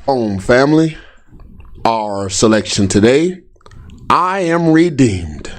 Family, our selection today, I am redeemed.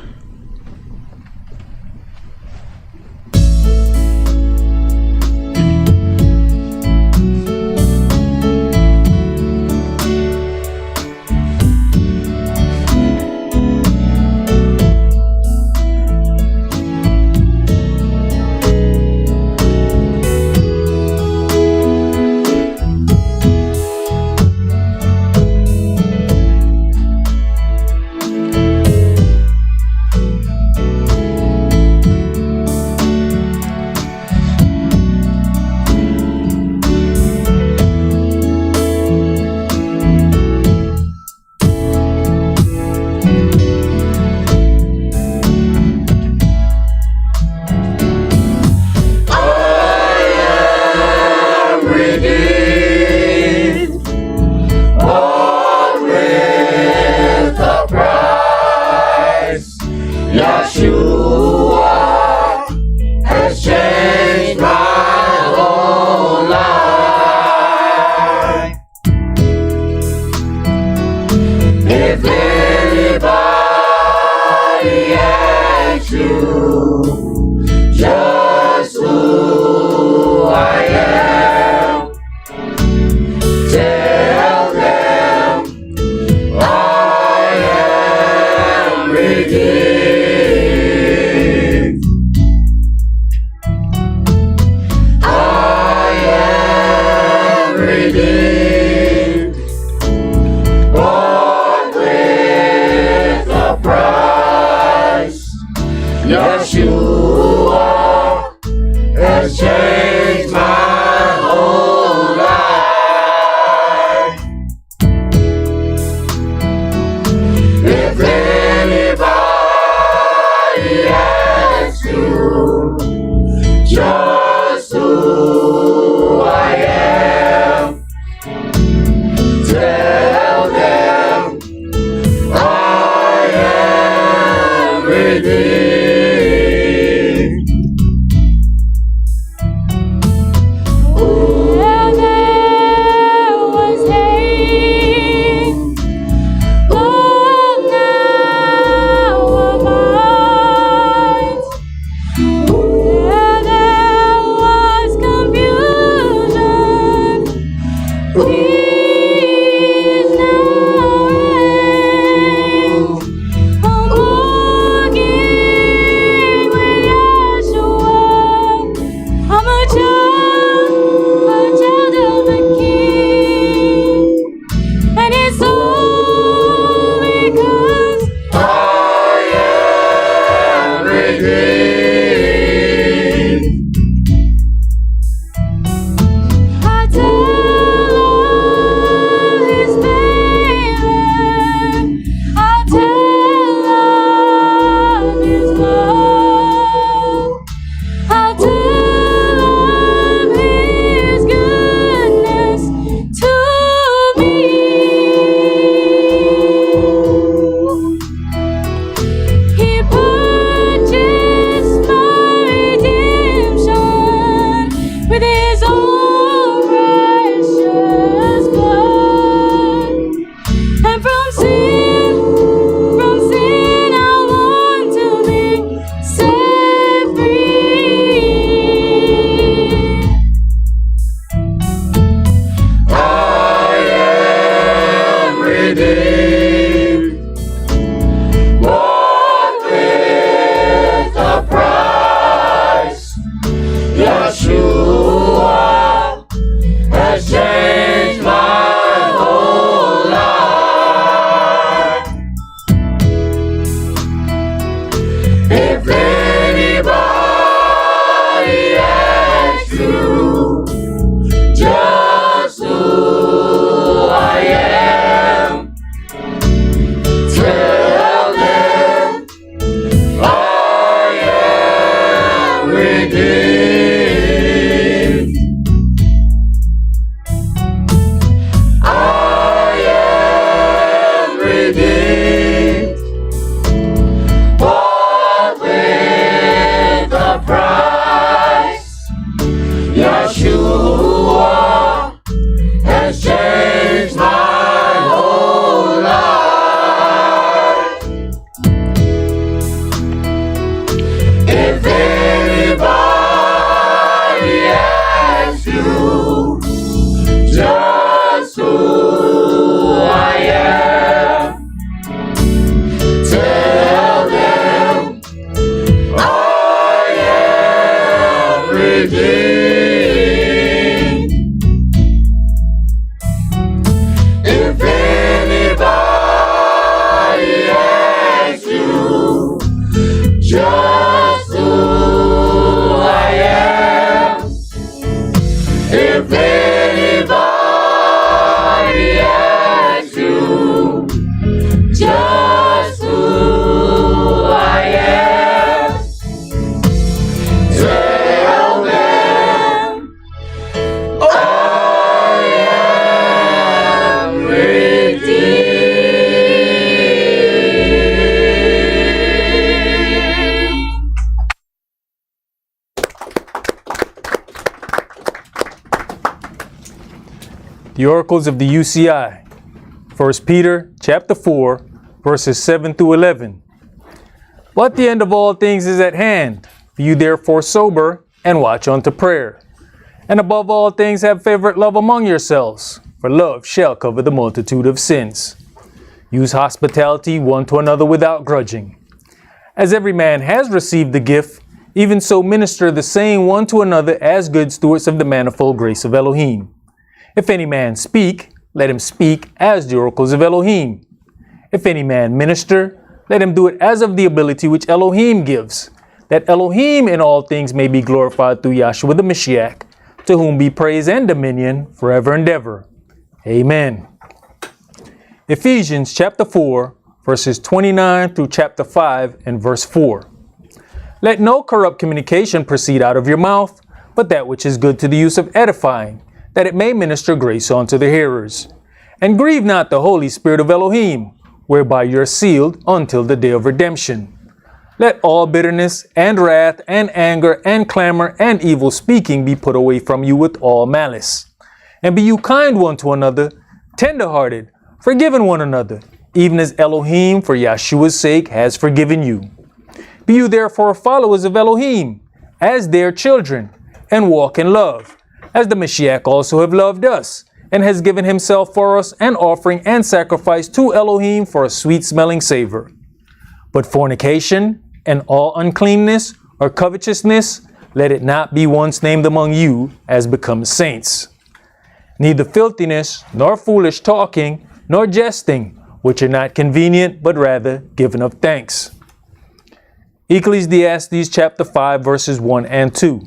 Yahshua has changed my whole life. If anybody asks you just who I am, tell them I am redeemed. Redeemed, bought with a price. Yahshua has changed my whole life. If anybody asks you just who I am, tell them I am redeemed. Where there was hate, love now abides. Where there was confusion, peace now reigns. I'm walking with Yahshua. I'm a child of the King, and it's all because I am redeemed. I tell all The oracles of the UCI. 1 Peter chapter 4, verses 7 through 11. But the end of all things is at hand. Be you therefore sober, and watch unto prayer. And above all things have favorite love among yourselves, for love shall cover the multitude of sins. Use hospitality one to another without grudging. As every man has received the gift, even so minister the same one to another as good stewards of the manifold grace of Elohim. If any man speak, let him speak as the oracles of Elohim. If any man minister, let him do it as of the ability which Elohim gives, that Elohim in all things may be glorified through Yahshua the Mashiach, to whom be praise and dominion forever and ever. Amen. Ephesians chapter 4, verses 29 through chapter 5 and verse 4. Let no corrupt communication proceed out of your mouth, but that which is good to the use of edifying, that it may minister grace unto the hearers. And grieve not the Holy Spirit of Elohim, whereby you are sealed until the day of redemption. Let all bitterness and wrath and anger and clamor and evil speaking be put away from you with all malice. And be you kind one to another, tender-hearted, forgiving one another, even as Elohim for Yahshua's sake has forgiven you. Be you therefore followers of Elohim, as their children, and walk in love, as the Mashiach also have loved us, and has given himself for us an offering and sacrifice to Elohim for a sweet-smelling savor. But fornication and all uncleanness or covetousness, let it not be once named among you as becomes saints. Neither filthiness, nor foolish talking, nor jesting, which are not convenient, but rather giving of thanks. Ecclesiastes chapter 5, verses 1 and 2.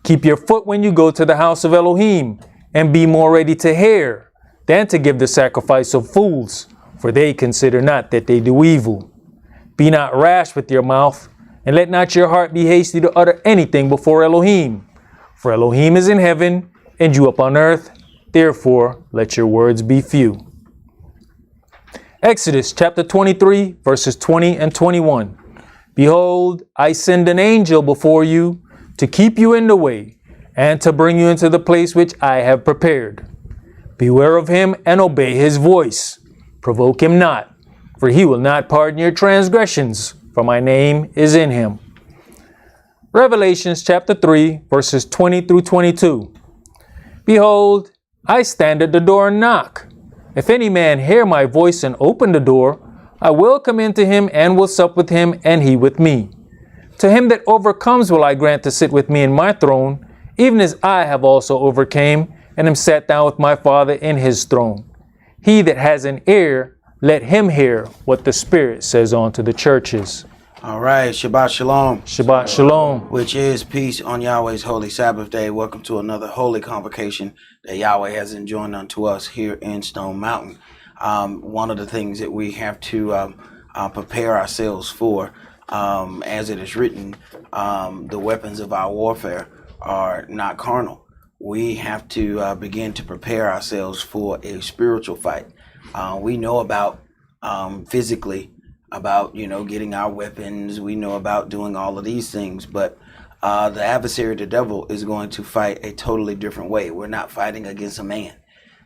Keep your foot when you go to the house of Elohim, and be more ready to hear than to give the sacrifice of fools, for they consider not that they do evil. Be not rash with your mouth, and let not your heart be hasty to utter anything before Elohim. For Elohim is in heaven, and you upon earth, therefore let your words be few. Exodus chapter 23, verses 20 and 21. Behold, I send an angel before you to keep you in the way, and to bring you into the place which I have prepared. Beware of him and obey his voice. Provoke him not, for he will not pardon your transgressions, for my name is in him. Revelations chapter 3, verses 20 through 22. Behold, I stand at the door and knock. If any man hear my voice and open the door, I will come into him and will sup with him, and he with me. To him that overcomes will I grant to sit with me in my throne, even as I have also overcame, and am sat down with my Father in his throne. He that has an ear, let him hear what the Spirit says unto the churches. All right, Shabbat Shalom. Shabbat Shalom. Which is peace on Yahweh's holy Sabbath day. Welcome to another holy convocation that Yahweh has enjoined unto us here in Stone Mountain. One of the things that we have to prepare ourselves for, as it is written, the weapons of our warfare are not carnal. We have to begin to prepare ourselves for a spiritual fight. We know about physically, about, getting our weapons. We know about doing all of these things, but the adversary, the devil, is going to fight a totally different way. We're not fighting against a man.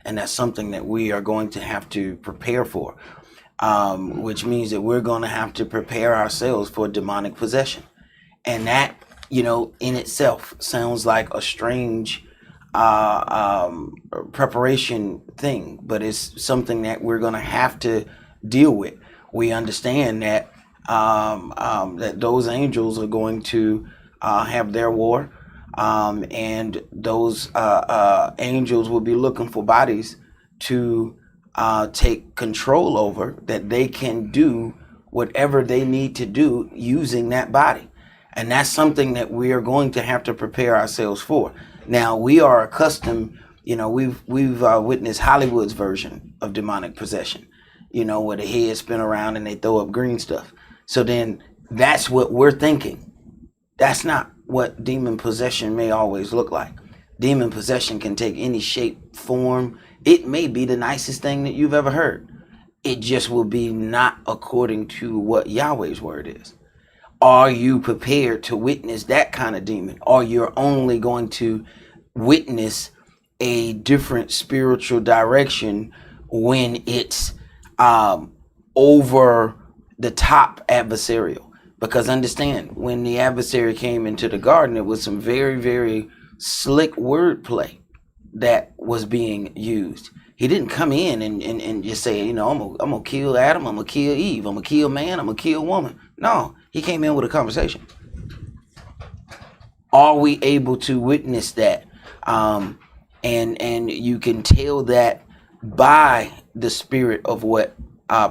And that's something that we are going to have to prepare for, which means that we're going to have to prepare ourselves for demonic possession. And that, in itself sounds like a strange preparation thing, but it's something that we're going to have to deal with. We understand that that those angels are going to have their war. And those angels will be looking for bodies to take control over, that they can do whatever they need to do using that body. And that's something that we are going to have to prepare ourselves for. Now, we are accustomed, we've witnessed Hollywood's version of demonic possession, where the heads spin around and they throw up green stuff. So then that's what we're thinking. That's not what demon possession may always look like. Demon possession can take any shape, form. It may be the nicest thing that you've ever heard. It just will be not according to what Yahweh's word is. Are you prepared to witness that kind of demon? Or you're only going to witness a different spiritual direction when it's over the top adversarial. Because understand, when the adversary came into the garden, it was some very, very slick wordplay that was being used. He didn't come in and just say, I'm gonna kill Adam, I'm gonna kill Eve, I'm gonna kill man, I'm gonna kill woman. No, he came in with a conversation. Are we able to witness that? And you can tell that by the spirit of what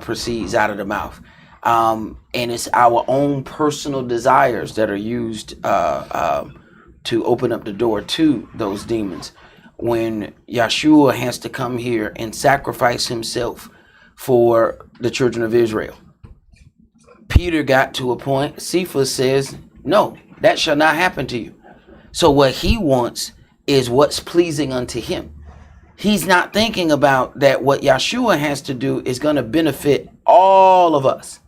proceeds out of the mouth. And it's our own personal desires that are used to open up the door to those demons. When Yahshua has to come here and sacrifice himself for the children of Israel, Peter got to a point. Cephas says, no, that shall not happen to you. So what he wants is what's pleasing unto him. He's not thinking about that what Yahshua has to do is going to benefit all of us.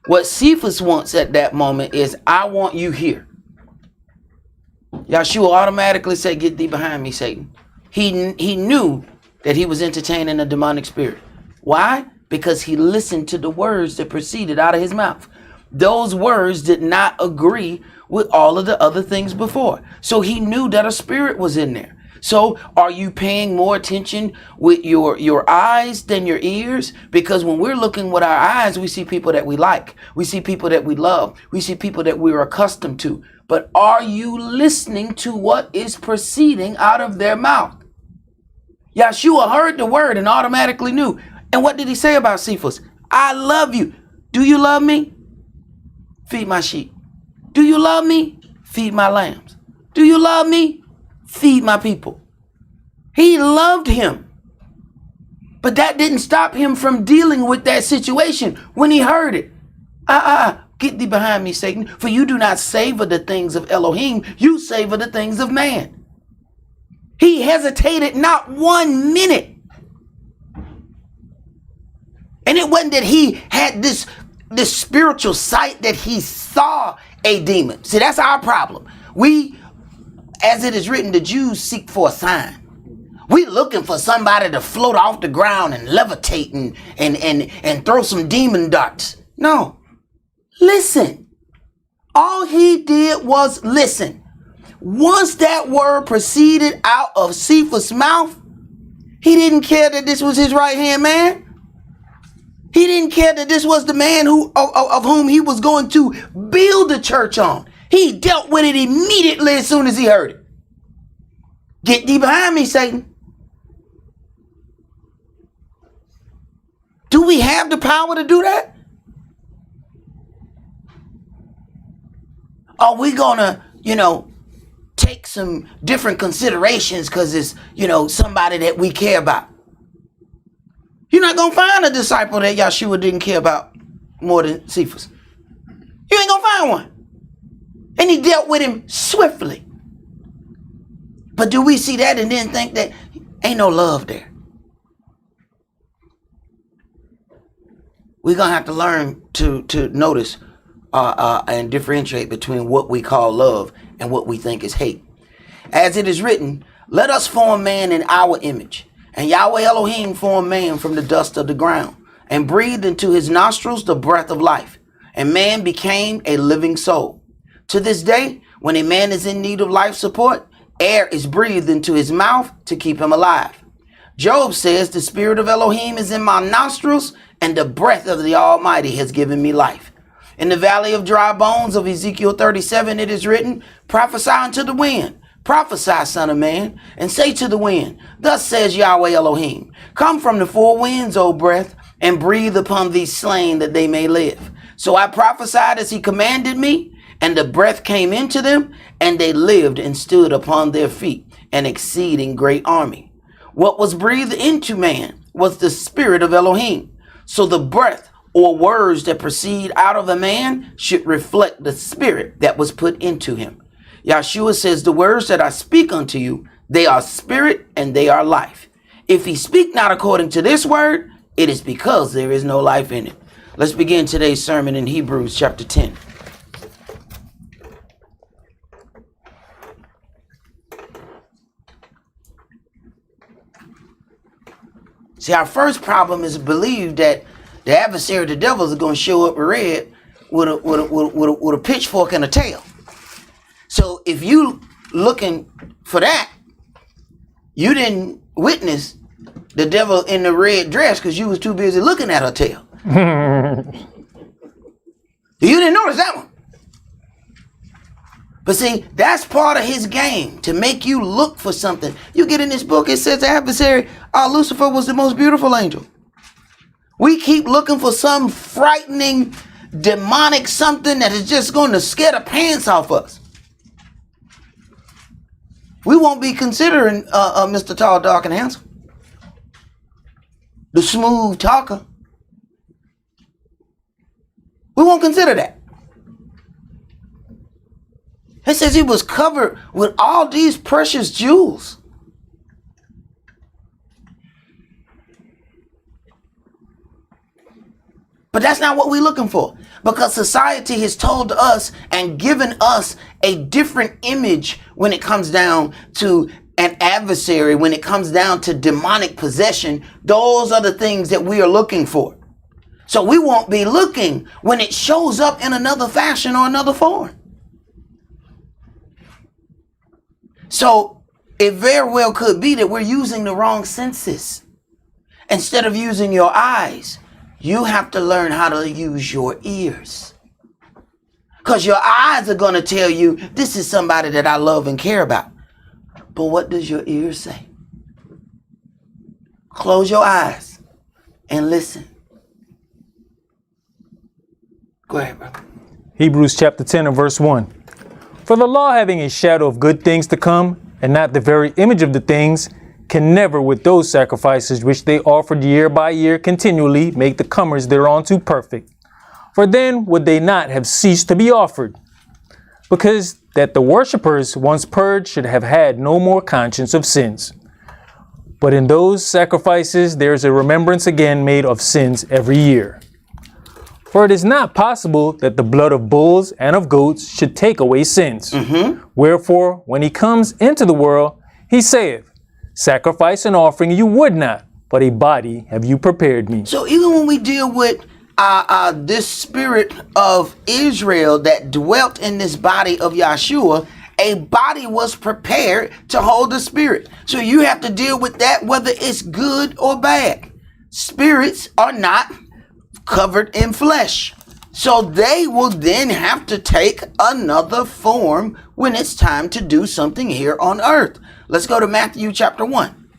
What Cephas wants at that moment is, I want you here. Yahshua automatically said, get thee behind me, Satan. He knew that he was entertaining a demonic spirit. Why? Because he listened to the words that proceeded out of his mouth. Those words did not agree with all of the other things before. So he knew that a spirit was in there. So are you paying more attention with your eyes than your ears? Because when we're looking with our eyes, we see people that we like. We see people that we love. We see people that we're accustomed to. But are you listening to what is proceeding out of their mouth? Yahshua heard the word and automatically knew. And what did he say about Cephas? I love you. Do you love me? Feed my sheep. Do you love me? Feed my lambs. Do you love me? Feed my people. He loved him. But that didn't stop him from dealing with that situation when he heard it. Get thee behind me, Satan, for you do not savor the things of Elohim, you savor the things of man. He hesitated not 1 minute. And it wasn't that he had this spiritual sight that he saw a demon. See, that's our problem. We, as it is written, the Jews seek for a sign. We looking for somebody to float off the ground and levitate and throw some demon darts. No. Listen. All he did was listen. Once that word proceeded out of Cephas' mouth, he didn't care that this was his right-hand man. He didn't care that this was the man of whom he was going to build the church on. He dealt with it immediately as soon as he heard it. Get thee behind me, Satan. Do we have the power to do that? Are we gonna, take some different considerations because it's, somebody that we care about? You're not going to find a disciple that Yahshua didn't care about more than Cephas. You ain't going to find one. And he dealt with him swiftly. But do we see that and then think that ain't no love there? We're going to have to learn to notice and differentiate between what we call love and what we think is hate. As it is written, let us form man in our image. And Yahweh Elohim formed man from the dust of the ground and breathed into his nostrils the breath of life. And man became a living soul. To this day, when a man is in need of life support, air is breathed into his mouth to keep him alive. Job says, the spirit of Elohim is in my nostrils and the breath of the Almighty has given me life. In the valley of dry bones of Ezekiel 37, it is written, prophesy unto the wind. Prophesy, son of man, and say to the wind, thus says Yahweh Elohim, come from the four winds, O breath, and breathe upon these slain that they may live. So I prophesied as he commanded me, and the breath came into them, and they lived and stood upon their feet, an exceeding great army. What was breathed into man was the spirit of Elohim. So the breath or words that proceed out of a man should reflect the spirit that was put into him. Yahshua says, the words that I speak unto you, they are spirit and they are life. If he speak not according to this word, it is because there is no life in it. Let's begin today's sermon in Hebrews chapter 10. See, our first problem is believe that the adversary, the devil, is going to show up red with a pitchfork and a tail. So if you looking for that, you didn't witness the devil in the red dress because you was too busy looking at her tail. You didn't notice that one. But see, that's part of his game, to make you look for something. You get in this book, it says the adversary, Lucifer was the most beautiful angel. We keep looking for some frightening, demonic something that is just going to scare the pants off us. We won't be considering Mr. Tall, Dark, and Handsome, the smooth talker. We won't consider that. It says he was covered with all these precious jewels. But that's not what we're looking for, because society has told us and given us a different image when it comes down to an adversary, when it comes down to demonic possession. Those are the things that we are looking for. So we won't be looking when it shows up in another fashion or another form. So it very well could be that we're using the wrong senses. Instead of using your eyes, you have to learn how to use your ears. Because your eyes are going to tell you, this is somebody that I love and care about. But what does your ears say? Close your eyes and listen. Go ahead, bro. Hebrews chapter 10 and verse 1. For the law, having a shadow of good things to come, and not the very image of the things, can never with those sacrifices which they offered year by year continually make the comers thereunto perfect. For then would they not have ceased to be offered, because that the worshippers once purged should have had no more conscience of sins. But in those sacrifices there is a remembrance again made of sins every year. For it is not possible that the blood of bulls and of goats should take away sins. Wherefore, when he comes into the world, he saith, sacrifice and offering you would not, but a body have you prepared me. So even when we deal with this spirit of Israel that dwelt in this body of Yahshua, a body was prepared to hold the spirit. So you have to deal with that, whether it's good or bad. Spirits are not covered in flesh. So they will then have to take another form when it's time to do something here on earth. Let's go to Matthew chapter 1.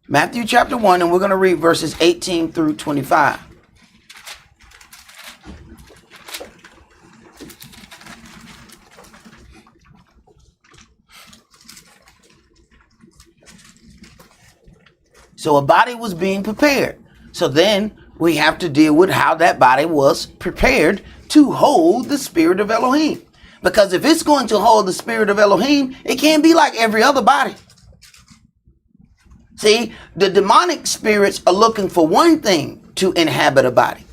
Matthew chapter 1, and we're going to read verses 18 through 25. So a body was being prepared. So then we have to deal with how that body was prepared to hold the spirit of Elohim. Because if it's going to hold the spirit of Elohim, it can't be like every other body. See, the demonic spirits are looking for one thing to inhabit a body.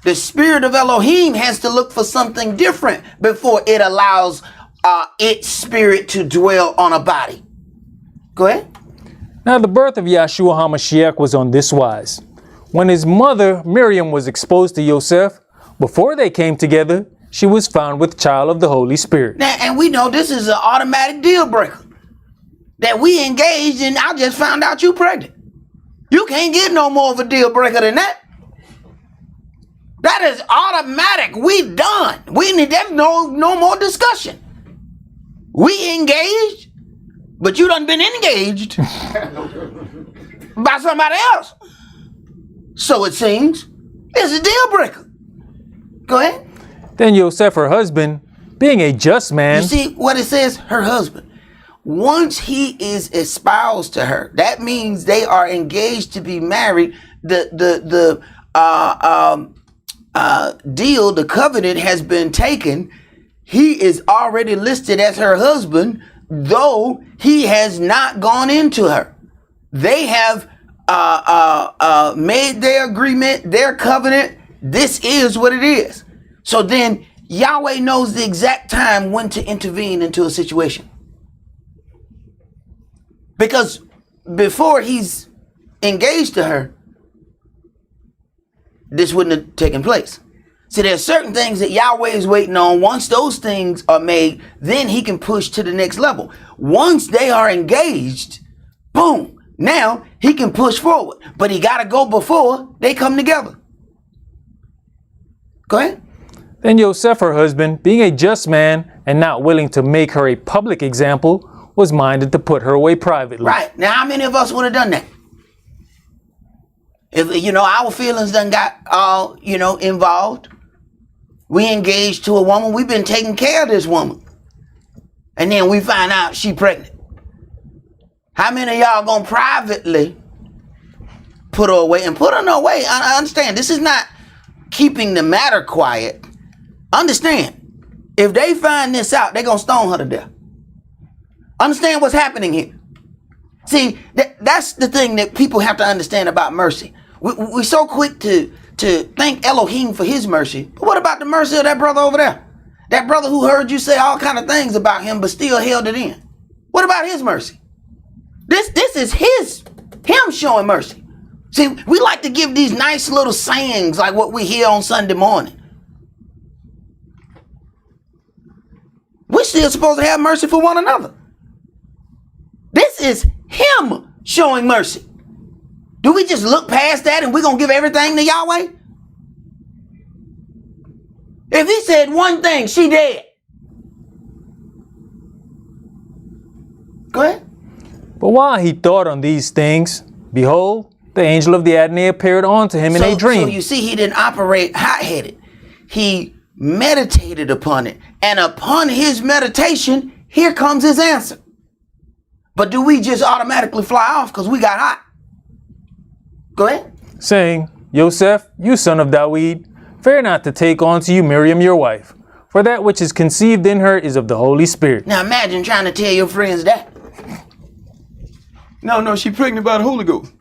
The spirit of Elohim has to look for something different before it allows its spirit to dwell on a body. Go ahead. Now the birth of Yahshua Hamashiach was on this wise. When his mother Miriam was exposed to Yosef, before they came together, she was found with child of the Holy Spirit. Now, and we know this is an automatic deal breaker. That we engaged and I just found out you pregnant. You can't get no more of a deal breaker than that. That is automatic. We done. We need that. No more discussion. We engaged. But you done been engaged by somebody else. So it seems it's a deal breaker. Go ahead. Then Yosef, her husband, being a just man. You see what it says? Her husband. Once he is espoused to her, that means they are engaged to be married. The deal, the covenant has been taken. He is already listed as her husband, though he has not gone into her. They have made their agreement, their covenant. This is what it is. So then Yahweh knows the exact time when to intervene into a situation. Because before he's engaged to her, this wouldn't have taken place. See, there's certain things that Yahweh is waiting on. Once those things are made, then he can push to the next level. Once they are engaged, boom, now he can push forward. But he got to go before they come together. Go ahead. Then Yosef, her husband, being a just man and not willing to make her a public example, was minded to put her away privately. Right. Now, how many of us would have done that? If, our feelings done got all, involved. We engaged to a woman. We've been taking care of this woman. And then we find out she pregnant. How many of y'all gonna privately put her away and put her away? I understand. This is not keeping the matter quiet. Understand. If they find this out, they're gonna stone her to death. Understand what's happening here. See, that's the thing that people have to understand about mercy. We're so quick to thank Elohim for his mercy. But what about the mercy of that brother over there? That brother who heard you say all kind of things about him but still held it in. What about his mercy? This is him showing mercy. See, we like to give these nice little sayings like what we hear on Sunday morning. We're still supposed to have mercy for one another. This is him showing mercy. Do we just look past that and we're going to give everything to Yahweh? If he said one thing, she dead. Go ahead. But while he thought on these things, behold, the angel of the Adonai appeared unto him in a dream. So you see, he didn't operate hot-headed. He meditated upon it. And upon his meditation, here comes his answer. But do we just automatically fly off because we got hot? Go ahead. Saying, Yosef, you son of Dawid, fear not to take unto you Miriam your wife, for that which is conceived in her is of the Holy Spirit. Now imagine trying to tell your friends that. No, she's pregnant by the Holy Ghost.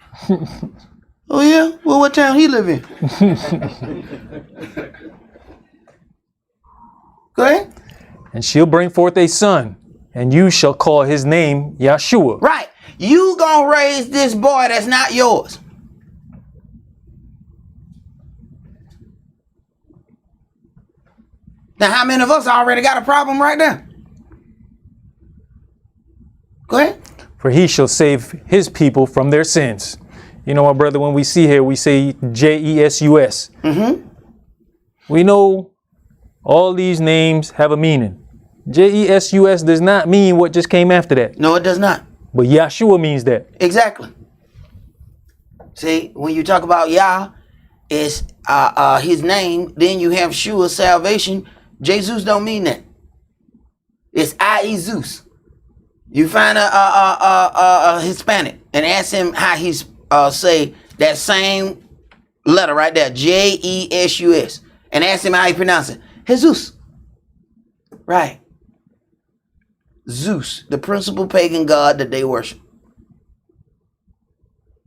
Oh yeah? Well, what town he live in? Go ahead. And she'll bring forth a son, and you shall call his name Yahshua. Right. You gonna raise this boy that's not yours. Now, how many of us already got a problem right there? Go ahead. For he shall save his people from their sins. You know, my brother, when we see here, we say Jesus. Mm-hmm. We know all these names have a meaning. Jesus does not mean what just came after that. No, it does not. But Yahshua means that. Exactly. See, when you talk about Yah, it's his name, then you have Shua, salvation. Jesus don't mean that. It's I-E-Zeus. You find a Hispanic and ask him how he's say that same letter right there, J-E-S-U-S, and ask him how he pronounce it. Jesus. Right. Zeus, the principal pagan god that they worship.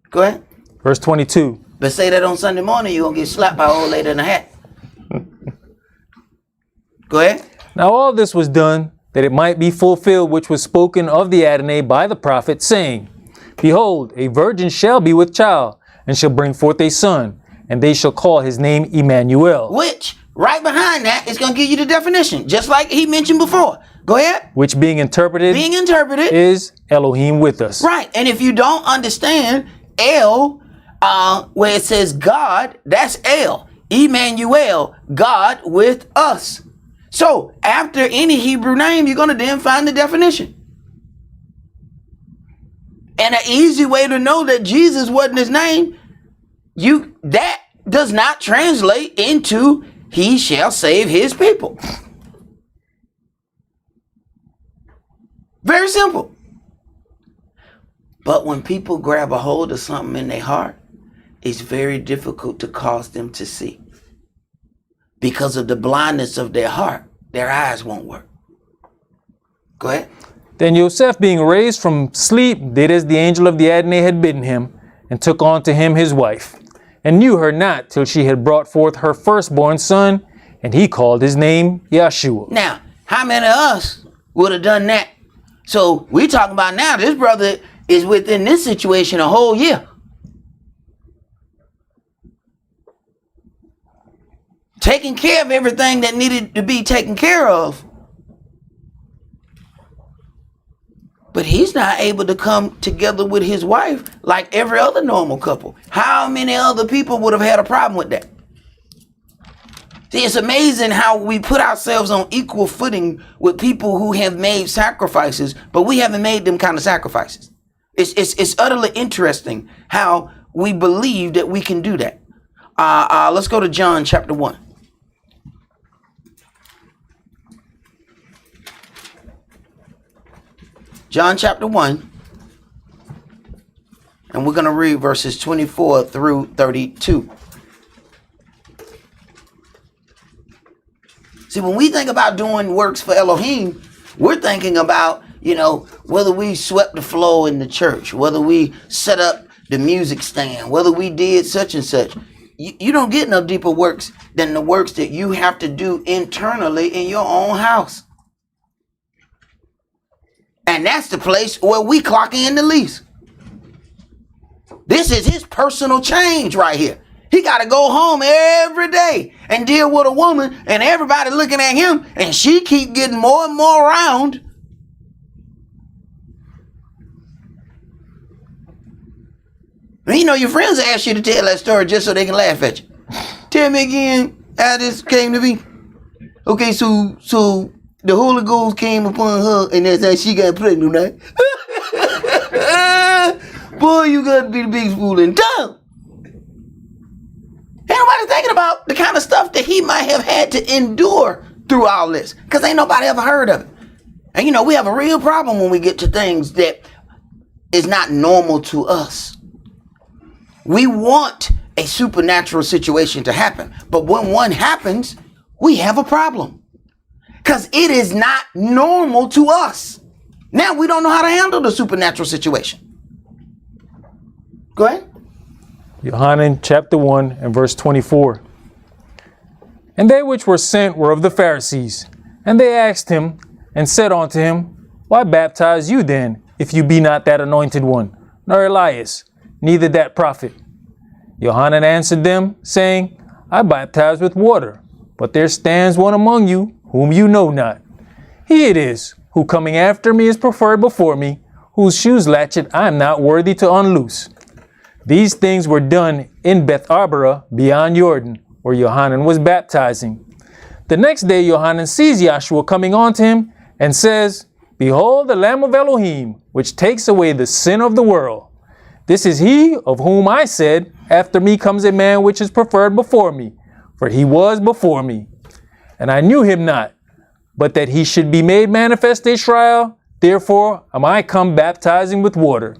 Go ahead. Verse 22. But say that on Sunday morning, you're going to get slapped by an old lady in a hat. Go ahead. Now all this was done that it might be fulfilled which was spoken of the Adonai by the prophet, saying, Behold, a virgin shall be with child, and shall bring forth a son, and they shall call his name Emmanuel. Which, right behind that, is going to give you the definition, just like he mentioned before. Go ahead. Which being interpreted is Elohim with us. Right. And if you don't understand El, where it says God, that's El. Emmanuel, God with us. So after any Hebrew name, you're going to then find the definition. And an easy way to know that Jesus wasn't his name, that does not translate into he shall save his people. Very simple. But when people grab a hold of something in their heart, it's very difficult to cause them to see. Because of the blindness of their heart, their eyes won't work. Go ahead. Then Yosef, being raised from sleep, did as the angel of the Adonai had bidden him, and took unto him his wife, and knew her not till she had brought forth her firstborn son, and he called his name Yahshua. Now, how many of us would have done that? So we're talking about now, this brother is within this situation a whole year. Taking care of everything that needed to be taken care of. But he's not able to come together with his wife like every other normal couple. How many other people would have had a problem with that? See, it's amazing how we put ourselves on equal footing with people who have made sacrifices, but we haven't made them kind of sacrifices. It's utterly interesting how we believe that we can do that. Let's go to John chapter 1. John chapter 1. And we're going to read verses 24 through 32. See, when we think about doing works for Elohim, we're thinking about, whether we swept the floor in the church, whether we set up the music stand, whether we did such and such. You don't get no deeper works than the works that you have to do internally in your own house. And that's the place where we clock in the least. This is his personal change right here. He got to go home every day and deal with a woman and everybody looking at him, and she keep getting more and more around. Your friends ask you to tell that story just so they can laugh at you. Tell me again how this came to be. Okay, so the Holy Ghost came upon her, and that's how she got pregnant, right? Boy, you got to be the biggest fool in town. Ain't nobody thinking about the kind of stuff that he might have had to endure through all this, because ain't nobody ever heard of it. And we have a real problem when we get to things that is not normal to us. We want a supernatural situation to happen, but when one happens, we have a problem because it is not normal to us. Now we don't know how to handle the supernatural situation. Go ahead. Yohanan chapter 1 and verse 24. And they which were sent were of the Pharisees. And they asked him and said unto him, Why baptize you then, if you be not that anointed one, nor Elias, neither that prophet? Yohanan answered them, saying, I baptize with water, but there stands one among you, whom you know not. He it is, who coming after me is preferred before me, whose shoes latchet I am not worthy to unloose. These things were done in Beth Arbara beyond Jordan, where Yohanan was baptizing. The next day Yohanan sees Yahshua coming on to him, and says, Behold the Lamb of Elohim, which takes away the sin of the world. This is he of whom I said, After me comes a man which is preferred before me, for he was before me. And I knew him not, but that he should be made manifest a trial, therefore am I come baptizing with water.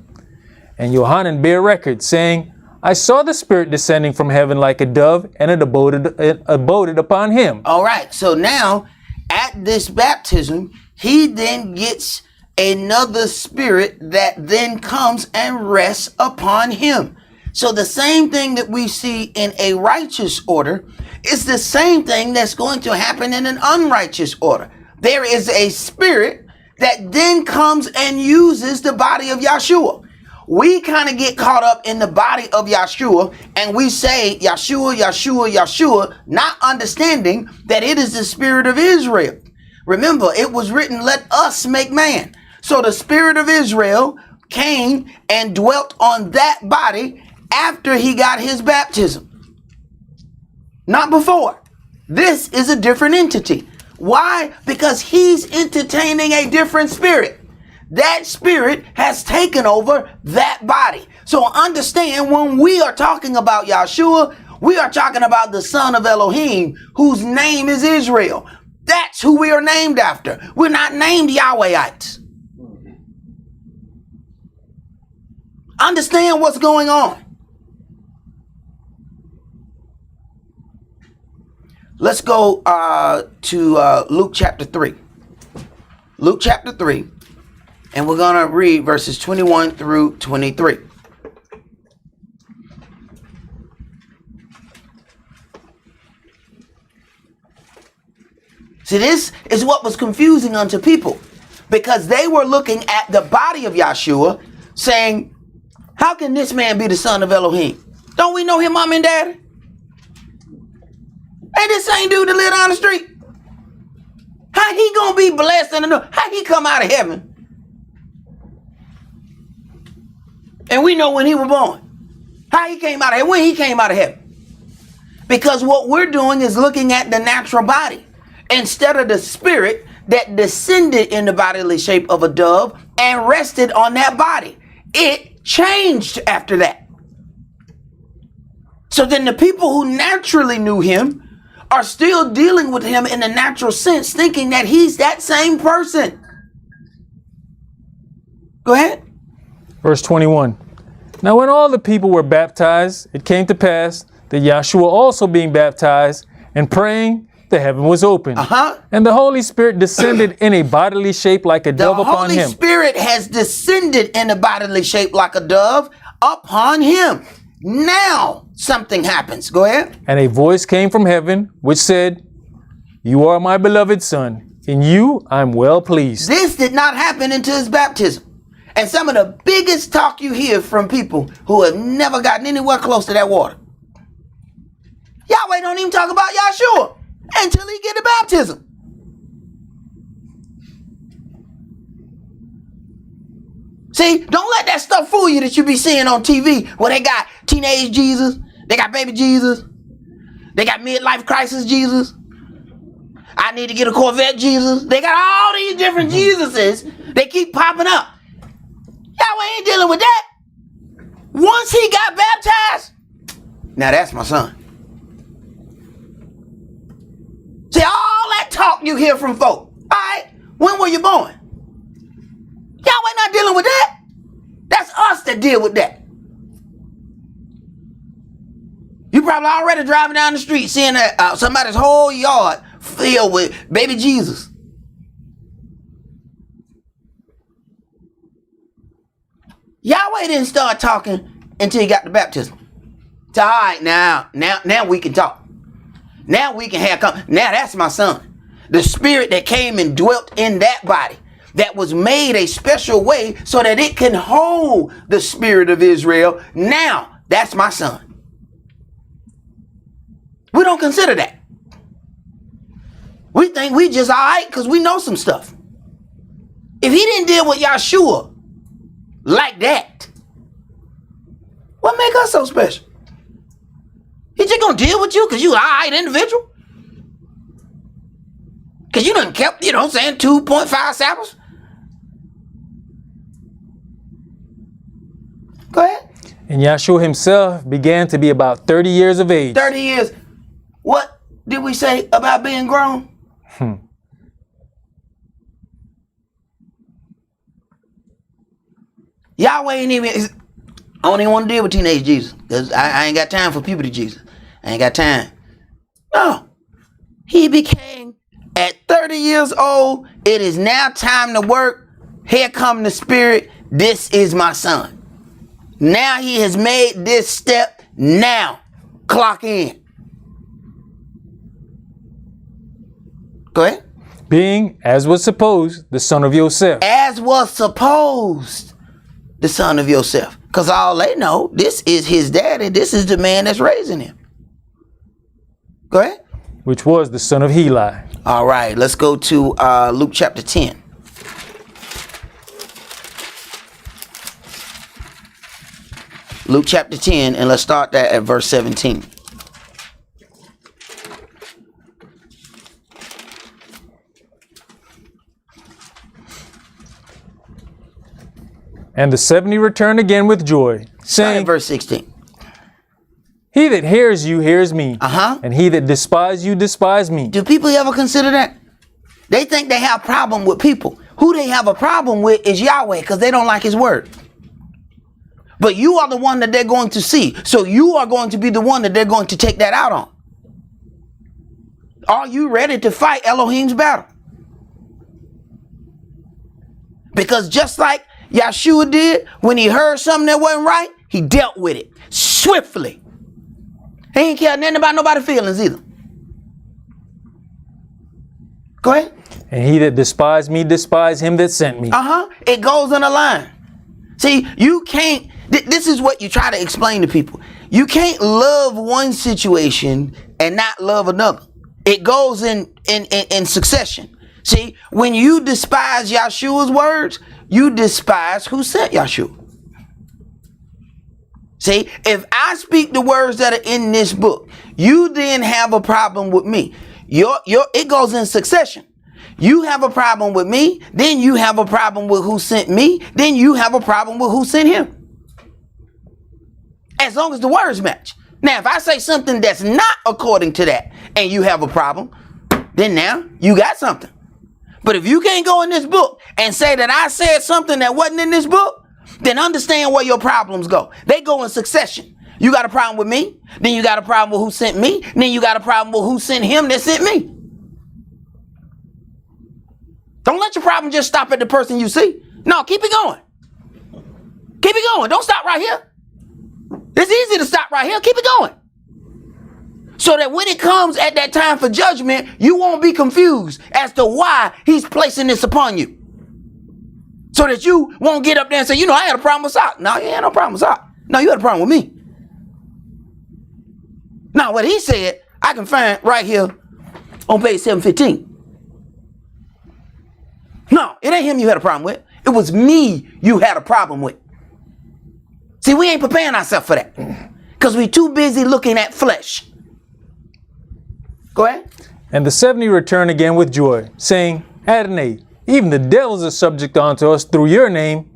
And Yohanan bare record, saying, I saw the Spirit descending from heaven like a dove, and it aboded upon him. All right, so now at this baptism, he then gets another spirit that then comes and rests upon him. So the same thing that we see in a righteous order is the same thing that's going to happen in an unrighteous order. There is a spirit that then comes and uses the body of Yahshua. We kind of get caught up in the body of Yahshua and we say Yahshua, Yahshua, Yahshua, not understanding that it is the spirit of Israel. Remember, it was written, let us make man. So the spirit of Israel came and dwelt on that body after he got his baptism. Not before. This is a different entity. Why? Because he's entertaining a different spirit. That spirit has taken over that body. So understand, when we are talking about Yahshua, we are talking about the son of Elohim, whose name is Israel. That's who we are named after. We're not named Yahwehites. Understand what's going on. Let's go to Luke chapter 3. Luke chapter 3. And we're going to read verses 21 through 23. See, this is what was confusing unto people, because they were looking at the body of Yahshua saying, how can this man be the son of Elohim? Don't we know him, mom and daddy? Ain't this same dude that live down the street? How he gonna be blessed and how he come out of heaven? And we know when he was born. How he came out of heaven, when he came out of heaven. Because what we're doing is looking at the natural body instead of the spirit that descended in the bodily shape of a dove and rested on that body. It changed after that. So then the people who naturally knew him are still dealing with him in the natural sense, thinking that he's that same person. Go ahead. Verse 21. Now when all the people were baptized, it came to pass that Yahshua also being baptized and praying, the heaven was opened. And the Holy Spirit descended in a bodily shape like a dove upon him. The Holy Spirit has descended in a bodily shape like a dove upon him. Now something happens. Go ahead. And a voice came from heaven which said, you are my beloved son. In you I'm well pleased. This did not happen until his baptism. And some of the biggest talk you hear from people who have never gotten anywhere close to that water. Yahweh don't even talk about Yahshua until he get the baptism. See, don't let that stuff fool you that you be seeing on TV where they got teenage Jesus, they got baby Jesus, they got midlife crisis Jesus, I need to get a Corvette Jesus. They got all these different Jesuses. They keep popping up. Yahweh ain't dealing with that. Once he got baptized, now that's my son. See, all that talk you hear from folk. All right, when were you born? Yahweh not dealing with that. That's us that deal with that. You probably already driving down the street seeing somebody's whole yard filled with baby Jesus. Yahweh didn't start talking until he got the baptism. So, all right, now we can talk. Now we can have now that's my son. The spirit that came and dwelt in that body, that was made a special way so that it can hold the spirit of Israel. Now that's my son. We don't consider that. We think we just all right because we know some stuff. If he didn't deal with Yahshua like that, what make us so special? He just gonna deal with you because you an all right individual? Because you done kept, 2.5 Sabbaths? Go ahead. And Yahshua himself began to be about 30 years of age. 30 years. What did we say about being grown? Yahweh ain't even, I don't even want to deal with teenage Jesus. Because I ain't got time for puberty Jesus. I ain't got time. No. He became, at 30 years old, it is now time to work. Here come the Spirit. This is my son. Now he has made this step. Now, clock in. Go ahead. Being, as was supposed, the son of Yosef. As was supposed, the son of Yosef. Because all they know, this is his daddy. This is the man that's raising him. Go ahead. Which was the son of Heli. All right, let's go to Luke chapter 10. Luke chapter 10, and let's start that at verse 17. And the 70 returned again with joy, saying, verse 16. He that hears you hears me, and he that despises you despise me. Do people ever consider that? They think they have a problem with people. Who they have a problem with is Yahweh, because they don't like his word. But you are the one that they're going to see. So you are going to be the one that they're going to take that out on. Are you ready to fight Elohim's battle? Because just like Yahshua did when he heard something that wasn't right, he dealt with it swiftly. He ain't care nothing about nobody's feelings either. Go Go ahead. And he that despised me, despised him that sent me. It goes in a line. See, you can't, this is what you try to explain to people. You can't love one situation and not love another. It goes in succession. See, when you despise Yahshua's words, you despise who sent Yahshua. See, if I speak the words that are in this book, you then have a problem with me. It goes in succession. You have a problem with me, then you have a problem with who sent me, then you have a problem with who sent him. As long as the words match. Now, if I say something that's not according to that and you have a problem, then now you got something. But if you can't go in this book and say that I said something that wasn't in this book, then understand where your problems go. They go in succession. You got a problem with me, then you got a problem with who sent me, then you got a problem with who sent him that sent me. Don't let your problem just stop at the person you see. No, keep it going. Keep it going. Don't stop right here. It's easy to stop right here. Keep it going. So that when it comes at that time for judgment, you won't be confused as to why he's placing this upon you. So that you won't get up there and say, I had a problem with Isaac. No, you had no problem with Isaac. No, you had a problem with me. Now, what he said, I can find right here on page 715. No, it ain't him you had a problem with. It was me you had a problem with. See, we ain't preparing ourselves for that. Because we too busy looking at flesh. Go ahead. And the 70 returned again with joy, saying, Adonai, even the devils are subject unto us through your name.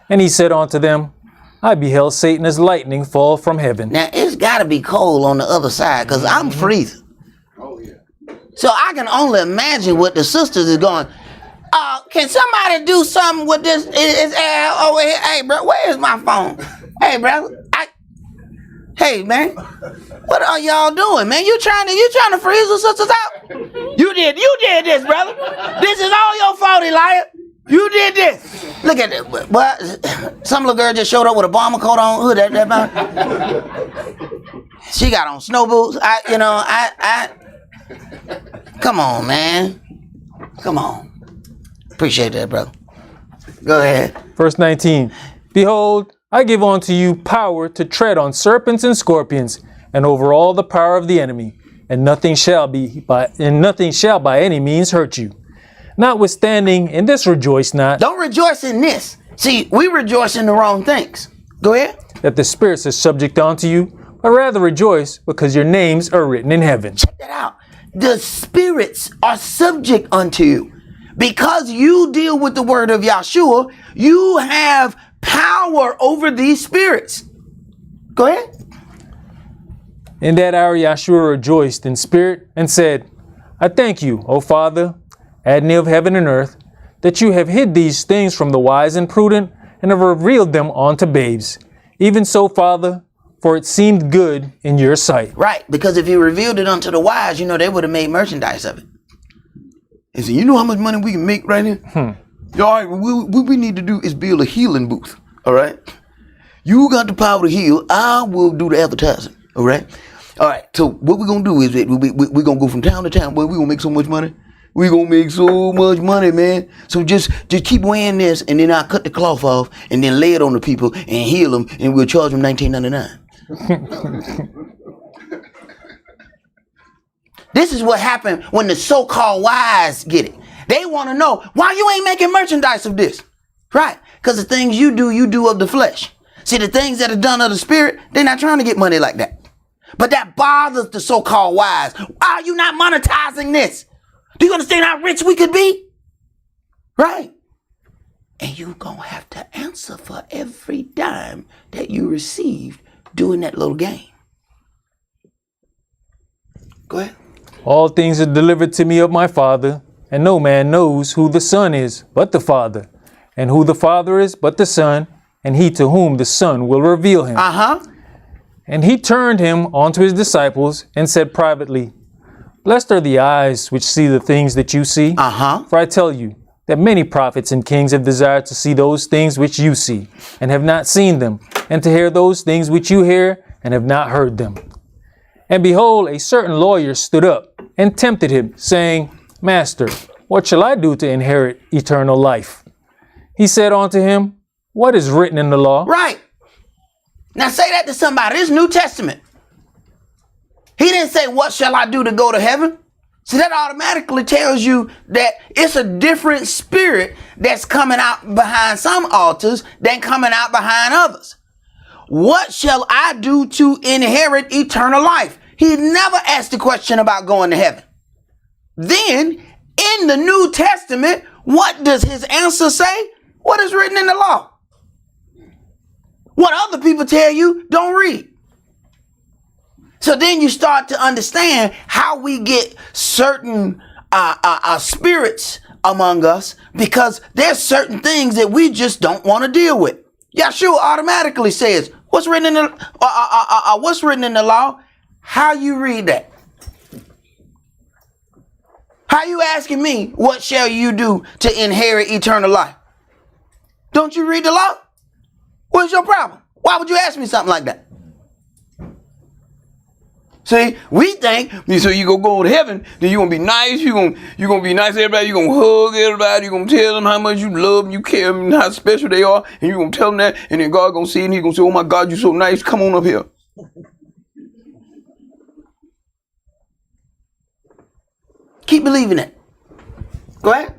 And he said unto them, I beheld Satan as lightning fall from heaven. Now, it's got to be cold on the other side because I'm freezing. Oh, yeah. So I can only imagine what the sisters is going, can somebody do something with this? Over here? Hey, bro, where is my phone? Hey, bro. Hey, man. What are y'all doing, man? You trying to freeze the sisters out? You did this, brother. This is all your fault, Elijah. You did this. Look at it. What? Some little girl just showed up with a bomber coat on. Who that man? She got on snow boots. Come on, man. Come on. Appreciate that, brother. Go ahead. Verse 19. Behold, I give unto you power to tread on serpents and scorpions, and over all the power of the enemy, and nothing shall by any means hurt you. Notwithstanding, in this rejoice not. Don't rejoice in this. See, we rejoice in the wrong things. Go ahead. That the spirits are subject unto you, but rather rejoice because your names are written in heaven. Check that out. The spirits are subject unto you. Because you deal with the word of Yahshua, you have power over these spirits. Go ahead. In that hour Yahshua rejoiced in spirit and said, I thank you, O Father, Adonai of heaven and earth, that you have hid these things from the wise and prudent and have revealed them unto babes. Even so, Father, for it seemed good in your sight. Right, because if you revealed it unto the wise, they would have made merchandise of it. And so, how much money we can make right here? All right, what we need to do is build a healing booth. All right. You got the power to heal. I will do the advertising. All right. All right. So what we're going to do is we're going to go from town to town. Boy, we're going to make so much money. We're going to make so much money, man. So just keep wearing this, and then I'll cut the cloth off and then lay it on the people and heal them, and we'll charge them $19.99. This is what happened when the so-called wise get it. They want to know why you ain't making merchandise of this. Right. Because the things you do of the flesh. See, the things that are done of the spirit, they're not trying to get money like that. But that bothers the so-called wise. Why are you not monetizing this? Do you understand how rich we could be? Right. And you're going to have to answer for every dime that you received doing that little game. Go ahead. All things are delivered to me of my Father, and no man knows who the Son is but the Father, and who the Father is but the Son, and he to whom the Son will reveal him. And he turned him unto his disciples and said privately, Blessed are the eyes which see the things that you see. For I tell you that many prophets and kings have desired to see those things which you see, and have not seen them, and to hear those things which you hear, and have not heard them. And behold, a certain lawyer stood up and tempted him, saying, Master, what shall I do to inherit eternal life? He said unto him, what is written in the law? Right. Now say that to somebody. This is New Testament. He didn't say, what shall I do to go to heaven? So that automatically tells you that it's a different spirit that's coming out behind some altars than coming out behind others. What shall I do to inherit eternal life? He never asked the question about going to heaven. Then, in the New Testament, what does his answer say? What is written in the law? What other people tell you, don't read. So then you start to understand how we get certain spirits among us, because there's certain things that we just don't want to deal with. Yahshua automatically says, what's written in the law? How you read that? How you asking me, what shall you do to inherit eternal life? Don't you read the law? What's your problem? Why would you ask me something like that? See, we think, so you gonna go to heaven, then you're gonna be nice, you're gonna be nice to everybody, you're gonna hug everybody, you're gonna tell them how much you love them, you care them, and how special they are, and you're gonna tell them that, and then God gonna see it, and he's gonna say, oh my God, you're so nice, come on up here. Keep believing it. Go ahead.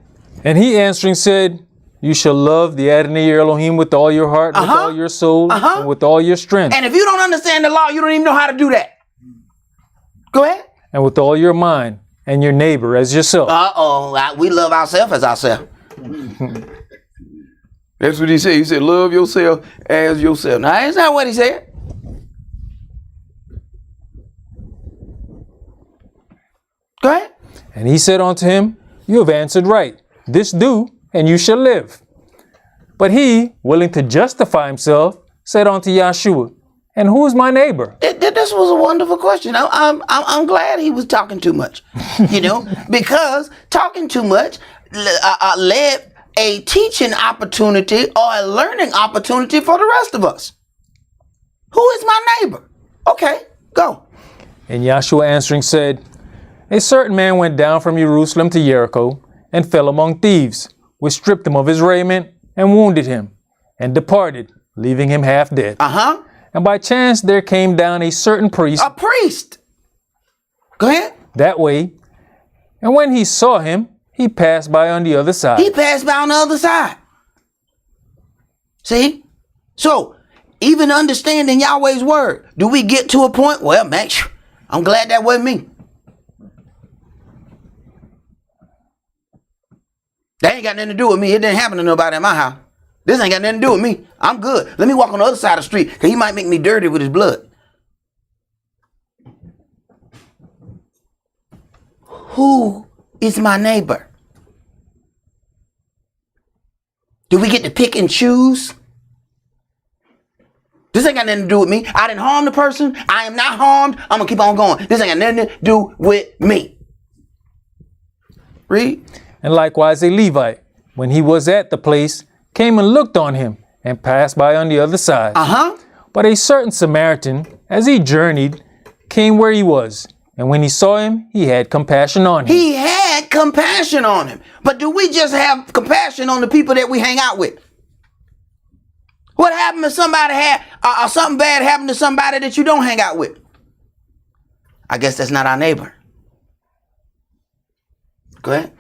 And he answering said, you shall love the Adonai your Elohim with all your heart, with all your soul, and with all your strength. And if you don't understand the law, you don't even know how to do that. Go ahead. And with all your mind, and your neighbor as yourself. We love ourselves as ourselves. That's what he said. He said, love yourself as yourself. Now, that's not what he said. Go ahead. And he said unto him, you have answered right. This do, and you shall live. But he, willing to justify himself, said unto Yahshua, and who is my neighbor? This was a wonderful question. I'm glad he was talking too much, because talking too much led a teaching opportunity or a learning opportunity for the rest of us. Who is my neighbor? Okay, go. And Yahshua answering said, a certain man went down from Jerusalem to Jericho and fell among thieves, which stripped him of his raiment and wounded him, and departed, leaving him half dead. And by chance there came down a certain priest. A priest. Go ahead. That way. And when he saw him, he passed by on the other side. He passed by on the other side. See? So, even understanding Yahweh's word, do we get to a point? Well, man, I'm glad that wasn't me. That ain't got nothing to do with me. It didn't happen to nobody in my house. This ain't got nothing to do with me. I'm good. Let me walk on the other side of the street, because he might make me dirty with his blood. Who is my neighbor? Do we get to pick and choose? This ain't got nothing to do with me. I didn't harm the person. I am not harmed. I'm going to keep on going. This ain't got nothing to do with me. Read. And likewise a Levite, when he was at the place, came and looked on him, and passed by on the other side. But a certain Samaritan, as he journeyed, came where he was, and when he saw him, he had compassion on him. He had compassion on him. But do we just have compassion on the people that we hang out with? What happened if somebody had, something bad happened to somebody that you don't hang out with? I guess that's not our neighbor. Go ahead.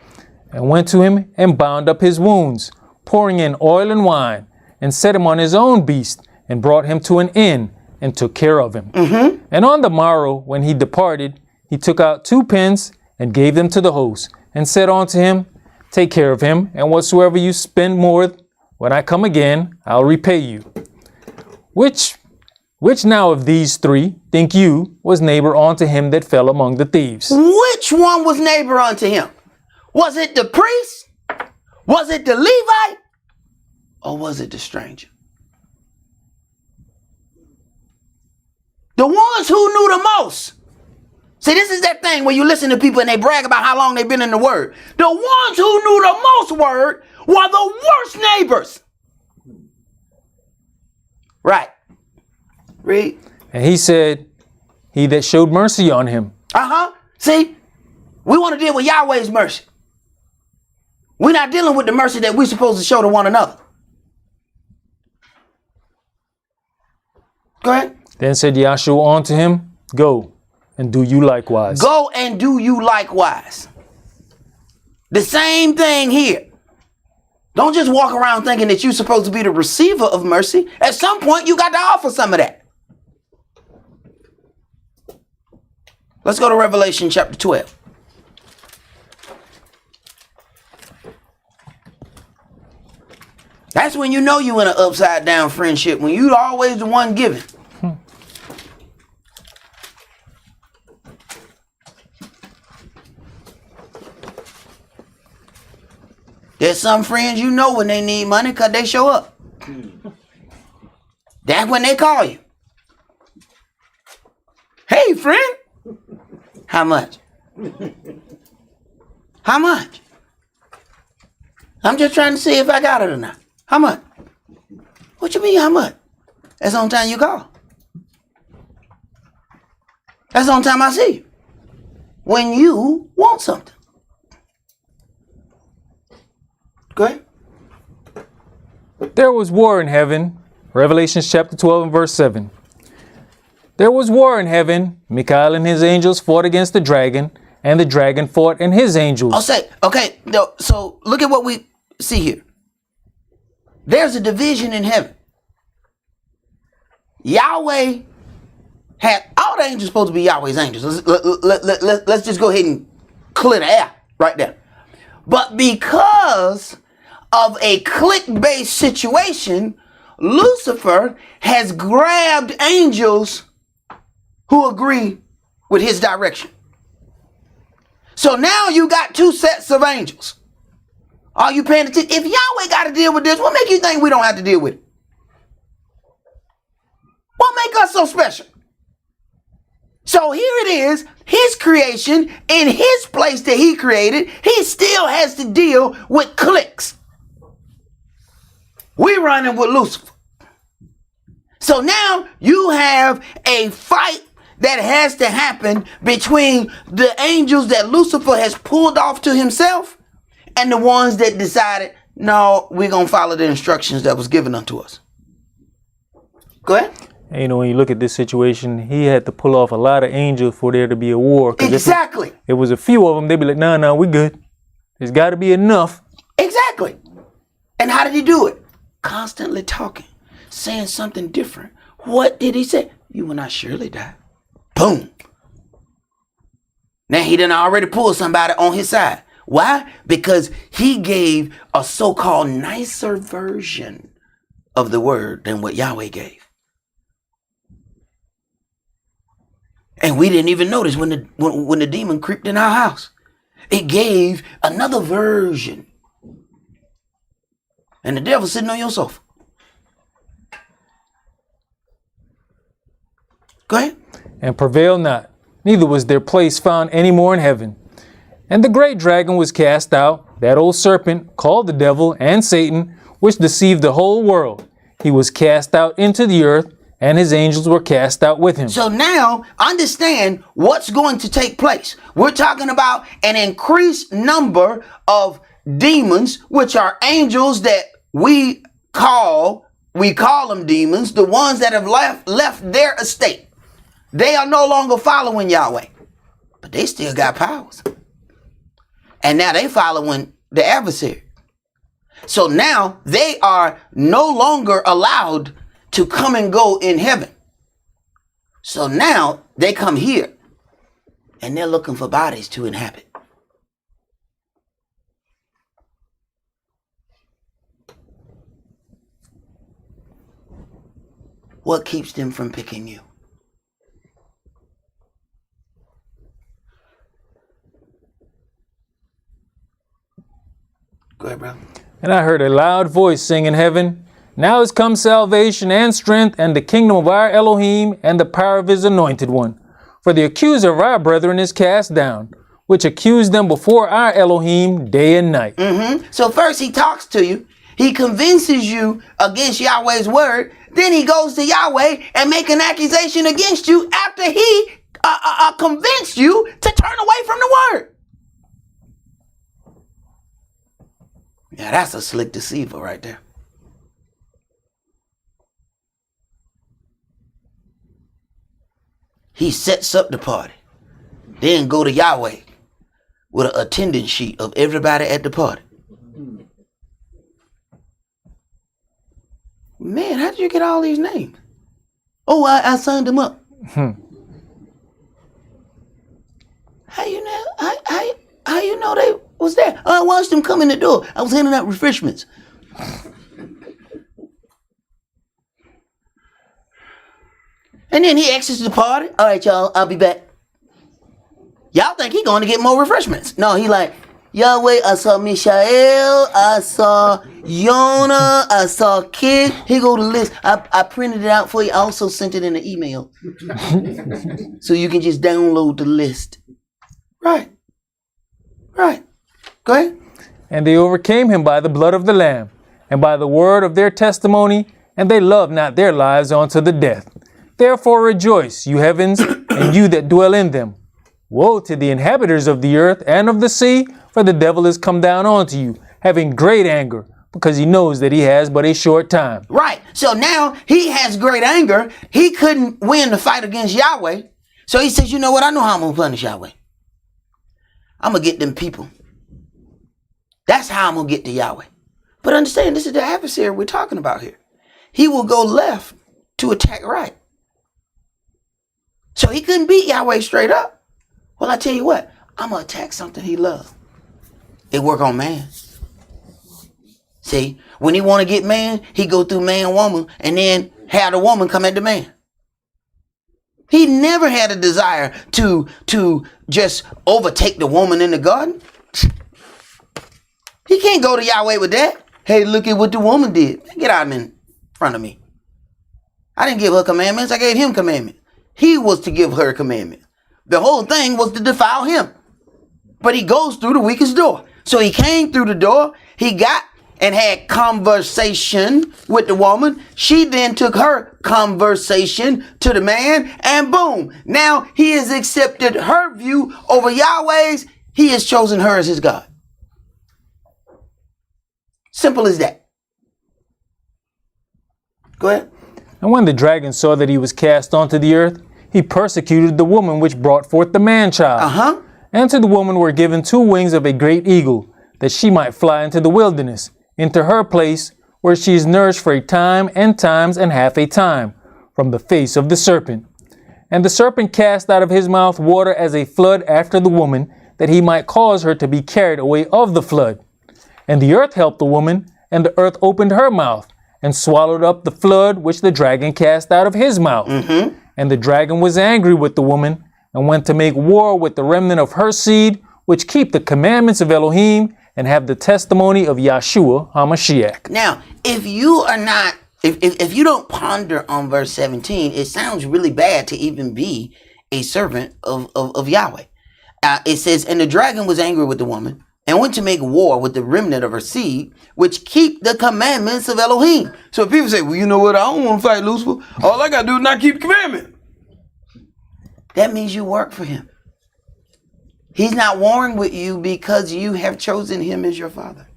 And went to him and bound up his wounds, pouring in oil and wine, and set him on his own beast, and brought him to an inn, and took care of him. And on the morrow, when he departed, he took out 2 pence, and gave them to the host, and said unto him, take care of him, and whatsoever you spend more, when I come again, I'll repay you. Which now of these 3, think you, was neighbor unto him that fell among the thieves? Which one was neighbor unto him? Was it the priest? Was it the Levite? Or was it the stranger? The ones who knew the most. See, this is that thing where you listen to people and they brag about how long they've been in the word. The ones who knew the most word were the worst neighbors. Right. Read. And he said, he that showed mercy on him. See, we want to deal with Yahweh's mercy. We're not dealing with the mercy that we're supposed to show to one another. Go ahead. Then said Yahshua unto him, Go and do you likewise. Go and do you likewise. The same thing here. Don't just walk around thinking that you're supposed to be the receiver of mercy. At some point, you got to offer some of that. Let's go to Revelation chapter 12. That's when you know you're in an upside down friendship, when you're always the one giving. There's some friends you know when they need money because they show up. That's when they call you. Hey, friend. How much? How much? I'm just trying to see if I got it or not. How much? What you mean, how much? That's the only time you call. That's the only time I see you. When you want something. Go ahead. There was war in heaven. Revelation chapter 12 and verse 7. There was war in heaven. Michael and his angels fought against the dragon, and the dragon fought and his angels. I'll say, okay, so look at what we see here. There's a division in heaven. Yahweh had, all the angels supposed to be Yahweh's angels. Let's just go ahead and clear the air right there. But because of a clique-based situation, Lucifer has grabbed angels who agree with his direction. So now you got two sets of angels. Are you paying attention? If Yahweh got to deal with this, what make you think we don't have to deal with it? What make us so special? So here it is, his creation, in his place that he created, he still has to deal with cliques. We're running with Lucifer. So now you have a fight that has to happen between the angels that Lucifer has pulled off to himself and the ones that decided, no, we're going to follow the instructions that was given unto us. Go ahead. And, you know, when you look at this situation, he had to pull off a lot of angels for there to be a war. Exactly. If it was a few of them, they'd be like, no, we good. There's got to be enough. Exactly. And how did he do it? Constantly talking, saying something different. What did he say? You will not surely die. Boom. Now he done already pulled somebody on his side. Why? Because he gave a so-called nicer version of the word than what Yahweh gave. And we didn't even notice when the demon creeped in our house. It gave another version. And the devil sitting on your sofa. Go ahead. And prevail not, neither was their place found any more in heaven. And the great dragon was cast out, that old serpent, called the devil and Satan, which deceived the whole world. He was cast out into the earth, and his angels were cast out with him. So now, understand what's going to take place. We're talking about an increased number of demons, which are angels that we call them demons, the ones that have left their estate. They are no longer following Yahweh, but they still got powers. And now they following the adversary. So now they are no longer allowed to come and go in heaven. So now they come here and they're looking for bodies to inhabit. What keeps them from picking you? Go ahead, bro. And I heard a loud voice sing in heaven, Now is come salvation and strength and the kingdom of our Elohim and the power of his anointed one. For the accuser of our brethren is cast down, which accused them before our Elohim day and night. So first he talks to you. He convinces you against Yahweh's word. Then he goes to Yahweh and make an accusation against you after he convinced you to turn away from the word. Yeah, that's a slick deceiver right there. He sets up the party, then go to Yahweh with an attendance sheet of everybody at the party. Man, how did you get all these names? Oh, I signed them up. How you know? How you know they was there? I watched them come in the door. I was handing out refreshments. And then he exits the party. All right, y'all, I'll be back. Y'all think he going to get more refreshments? No, he like, Yahweh, I saw Mishael, I saw Yonah, I saw Kid. Here go the list. I printed it out for you. I also sent it in an email. So you can just download the list. Right. Go ahead. And they overcame him by the blood of the Lamb, and by the word of their testimony, and they loved not their lives unto the death. Therefore rejoice, you heavens, and you that dwell in them. Woe to the inhabitants of the earth and of the sea, for the devil is come down unto you, having great anger, because he knows that he has but a short time. Right. So now he has great anger. He couldn't win the fight against Yahweh. So he says, you know what? I know how I'm going to punish Yahweh. I'm going to get them people. That's how I'm going to get to Yahweh. But understand, this is the adversary we're talking about here. He will go left to attack right. So he couldn't beat Yahweh straight up. Well, I tell you what, I'm going to attack something he loves. It work on man. See, when he want to get man, he go through man, woman, and then have the woman come at the man. He never had a desire to just overtake the woman in the garden. He can't go to Yahweh with that. Hey, look at what the woman did. Get out in front of me. I didn't give her commandments. I gave him commandments. He was to give her commandments. The whole thing was to defile him. But he goes through the weakest door. So he came through the door. He got and had conversation with the woman. She then took her conversation to the man, and boom, now he has accepted her view over Yahweh's. He has chosen her as his God. Simple as that. Go ahead. And when the dragon saw that he was cast onto the earth, he persecuted the woman which brought forth the man-child. And to the woman were given 2 wings of a great eagle, that she might fly into the wilderness, into her place, where she is nourished for a time and times and half a time, from the face of the serpent. And the serpent cast out of his mouth water as a flood after the woman, that he might cause her to be carried away of the flood. And the earth helped the woman, and the earth opened her mouth, and swallowed up the flood which the dragon cast out of his mouth. And the dragon was angry with the woman, and went to make war with the remnant of her seed, which keep the commandments of Elohim, and have the testimony of Yahshua Hamashiach. Now, if you are not, if you don't ponder on verse 17, it sounds really bad to even be a servant of Yahweh. It says, and the dragon was angry with the woman, and went to make war with the remnant of her seed, which keep the commandments of Elohim. So if people say, well, you know what, I don't want to fight Lucifer. All I got to do is not keep the commandment. That means you work for him. He's not warring with you because you have chosen him as your father.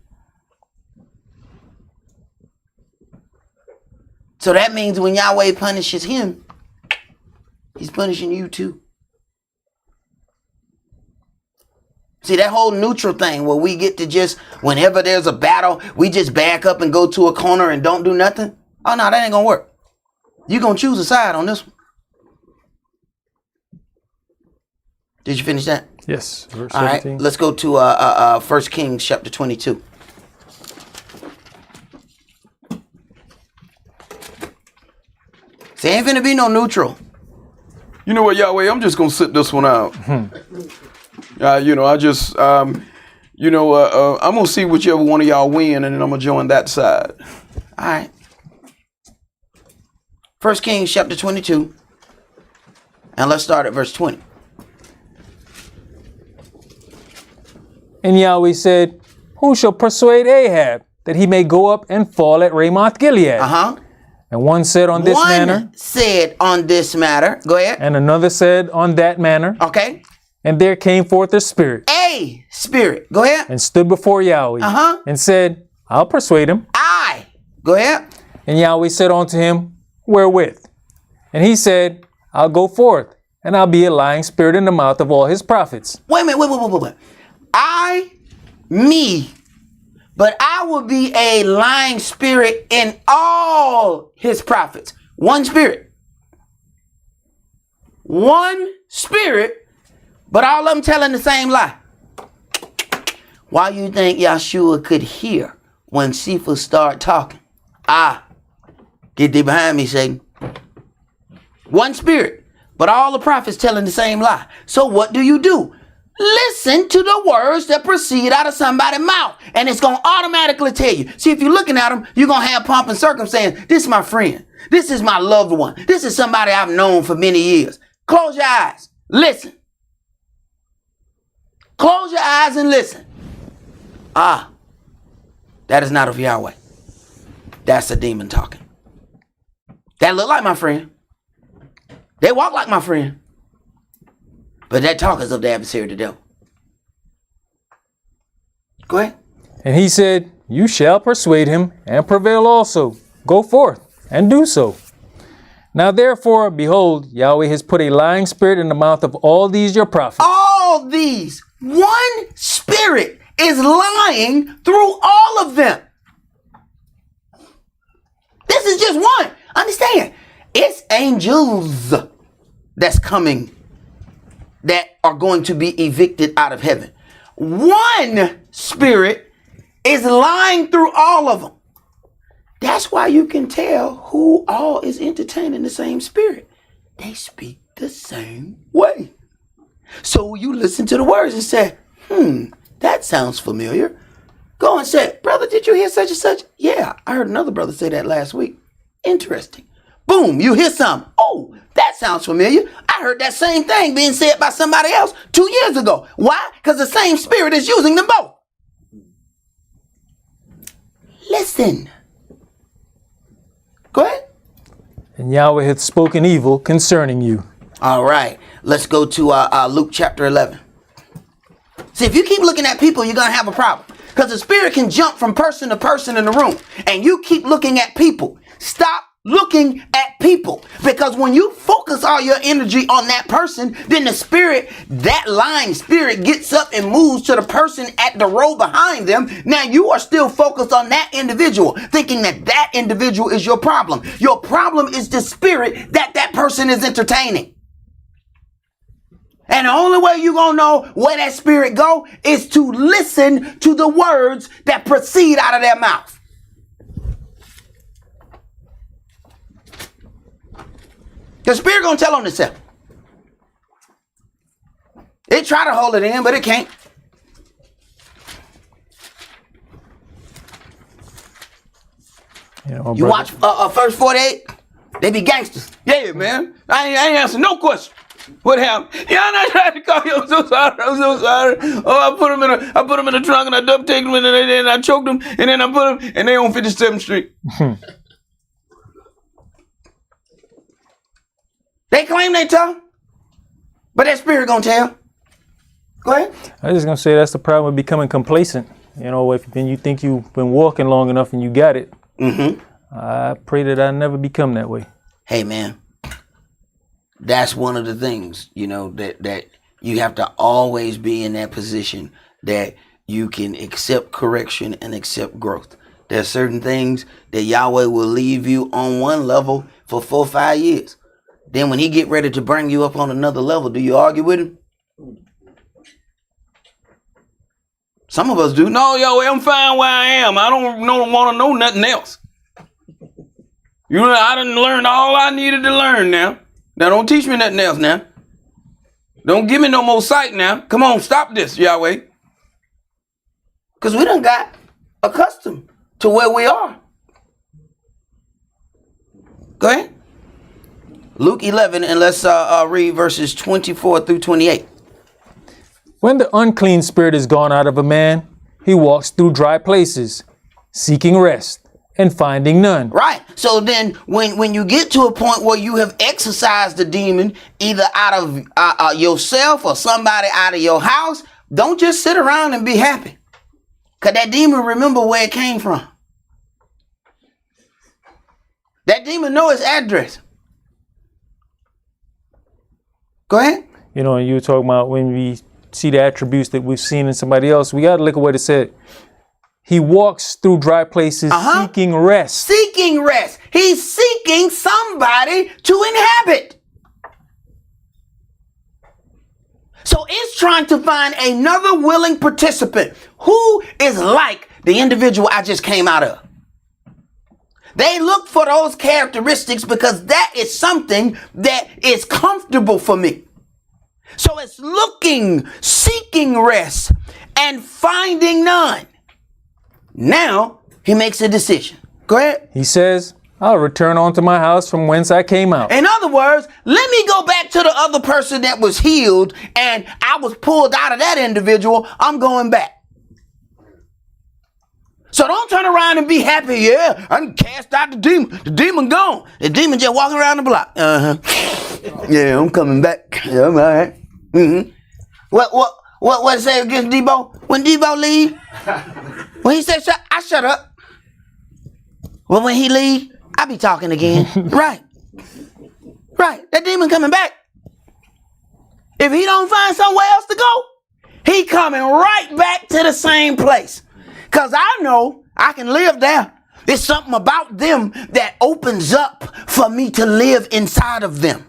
So that means when Yahweh punishes him, he's punishing you too. See, that whole neutral thing where we get to just, whenever there's a battle, we just back up and go to a corner and don't do nothing. Oh, no, that ain't going to work. You're going to choose a side on this one. Did you finish that? Yes. Verse All 17. right, let's go to 1 Kings Chapter 22. See, ain't finna be no neutral. You know what, Yahweh, I'm just going to sit this one out. I just, I'm going to see whichever one of y'all win, and then I'm going to join that side. All right. 1 Kings Chapter 22. And let's start at verse 20. And Yahweh said, who shall persuade Ahab, that he may go up and fall at Ramoth Gilead? And one said on this manner. One said on this matter. Go ahead. And another said on that manner. Okay. And there came forth a spirit. A spirit. Go ahead. And stood before Yahweh. And said, I'll persuade him. Go ahead. And Yahweh said unto him, wherewith? And he said, I'll go forth, and I'll be a lying spirit in the mouth of all his prophets. Wait a minute, wait. But I will be a lying spirit in all his prophets. One spirit. One spirit, but all of them telling the same lie. Why you think Yahshua could hear when Cephas started talking? Get thee behind me, Satan. One spirit, but all the prophets telling the same lie. So what do? Listen to the words that proceed out of somebody's mouth, and it's going to automatically tell you. See, if you're looking at them, you're going to have pomp and circumstance. This is my friend. This is my loved one. This is somebody I've known for many years. Close your eyes. Listen. Close your eyes and listen. That is not of Yahweh. That's a demon talking. That look like my friend. They walk like my friend. But that talk is of the adversary, the devil. Go ahead. And he said, you shall persuade him and prevail also. Go forth and do so. Now therefore, behold, Yahweh has put a lying spirit in the mouth of all these your prophets. All these. One spirit is lying through all of them. This is just one. Understand, it's angels that's coming that are going to be evicted out of heaven. One spirit is lying through all of them. That's why you can tell who all is entertaining the same spirit. They speak the same way. So you listen to the words and say, that sounds familiar. Go and say, brother, did you hear such and such? Yeah, I heard another brother say that last week. Interesting. Boom, you hear something. Oh, that sounds familiar. I heard that same thing being said by somebody else 2 years ago. Why? Because the same spirit is using them both. Listen. Go ahead. And Yahweh hath spoken evil concerning you. All right. Let's go to Luke chapter 11. See, if you keep looking at people, you're going to have a problem. Because the spirit can jump from person to person in the room. And you keep looking at people. Stop looking at people, because when you focus all your energy on that person, then the spirit, that lying spirit, gets up and moves to the person at the row behind them. Now you are still focused on that individual, thinking that that individual is your problem. Your problem is the spirit that person is entertaining. And the only way you're going to know where that spirit go is to listen to the words that proceed out of their mouth. The spirit gonna tell on itself. It try to hold it in, but it can't. You watch First 48, they be gangsters. Yeah, man. I ain't answering no question. What happened? Yeah, I tried to call you. I'm so sorry. Oh, I put them in the trunk and I duct taped them and then I choked them and then I put them and they on 57th Street. They claim they tell, but that spirit gonna tell. Go ahead. I was just gonna say that's the problem with becoming complacent. You know, if then you think you've been walking long enough and you got it. I pray that I never become that way. Hey, man, that's one of the things, you know, that you have to always be in that position that you can accept correction and accept growth. There's certain things that Yahweh will leave you on one level for 4 or 5 years. Then when he get ready to bring you up on another level, do you argue with him? Some of us do. No, Yahweh, I'm fine where I am. I don't want to know nothing else. You know, I done learned all I needed to learn now. Now don't teach me nothing else now. Don't give me no more sight now. Come on, stop this, Yahweh. Because we done got accustomed to where we are. Go ahead. Luke 11, and let's read verses 24 through 28. When the unclean spirit is gone out of a man, he walks through dry places, seeking rest and finding none. Right. So then when you get to a point where you have exorcised the demon, either out of yourself or somebody out of your house, don't just sit around and be happy. Because that demon remember where it came from. That demon know its address. Go ahead. You know, and you were talking about when we see the attributes that we've seen in somebody else, we got to look at what it said. He walks through dry places seeking rest. Seeking rest. He's seeking somebody to inhabit. So it's trying to find another willing participant who is like the individual I just came out of. They look for those characteristics because that is something that is comfortable for me. So it's looking, seeking rest, and finding none. Now he makes a decision. Go ahead. He says, I'll return unto my house from whence I came out. In other words, let me go back to the other person that was healed and I was pulled out of that individual. I'm going back. So don't turn around and be happy. Yeah, I can cast out the demon. The demon gone. The demon just walking around the block. Yeah, I'm coming back. Yeah, I'm all right. Mm-hmm. What say against Debo? When Debo leave, when he said I shut up. Well, when he leave, I be talking again. Right. That demon coming back. If he don't find somewhere else to go, he coming right back to the same place. Because I know I can live there. There's something about them that opens up for me to live inside of them.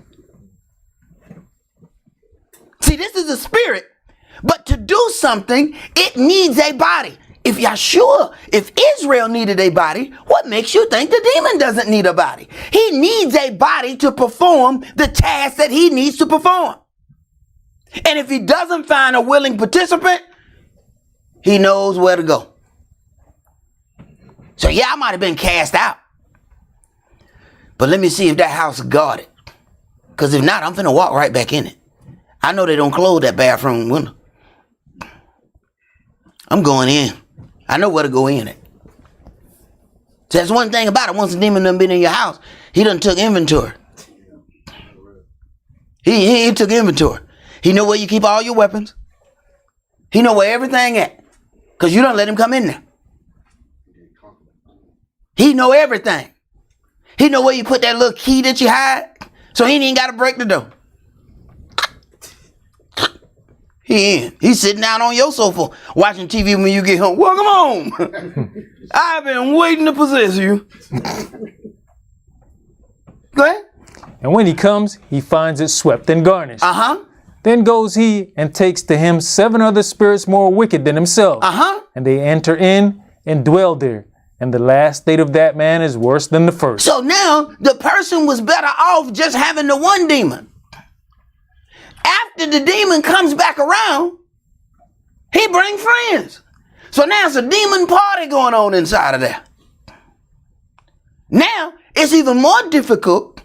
See, this is a spirit. But to do something, it needs a body. If Israel needed a body, what makes you think the demon doesn't need a body? He needs a body to perform the task that he needs to perform. And if he doesn't find a willing participant, he knows where to go. So yeah, I might have been cast out. But let me see if that house is guarded. Because if not, I'm finna walk right back in it. I know they don't close that bathroom window. I'm going in. I know where to go in it. So that's one thing about it. Once a demon done been in your house, he done took inventory. He took inventory. He know where you keep all your weapons. He know where everything at. Because you don't let him come in there. He know everything. He know where you put that little key that you hide. So he ain't got to break the door. He in. He's sitting down on your sofa watching TV when you get home. Welcome home. I've been waiting to possess you. Go ahead. And when he comes, he finds it swept and garnished. Then goes he and takes to him 7 other spirits more wicked than himself. And they enter in and dwell there. And the last state of that man is worse than the first. So now the person was better off just having the one demon. After the demon comes back around, he brings friends. So now it's a demon party going on inside of there. Now it's even more difficult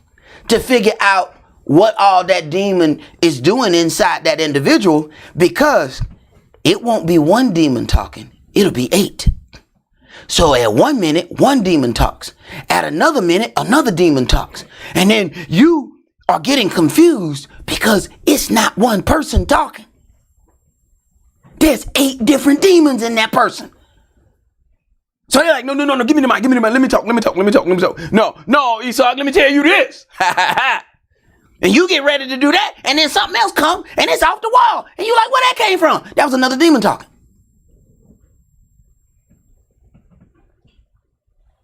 to figure out what all that demon is doing inside that individual, because it won't be one demon talking. It'll be 8. So at one minute, one demon talks. At another minute, another demon talks. And then you are getting confused because it's not one person talking. There's 8 different demons in that person. So they're like, no, give me the mic, let me talk. No, Esau, let me tell you this. And you get ready to do that, and then something else comes, and it's off the wall. And you're like, where that came from? That was another demon talking.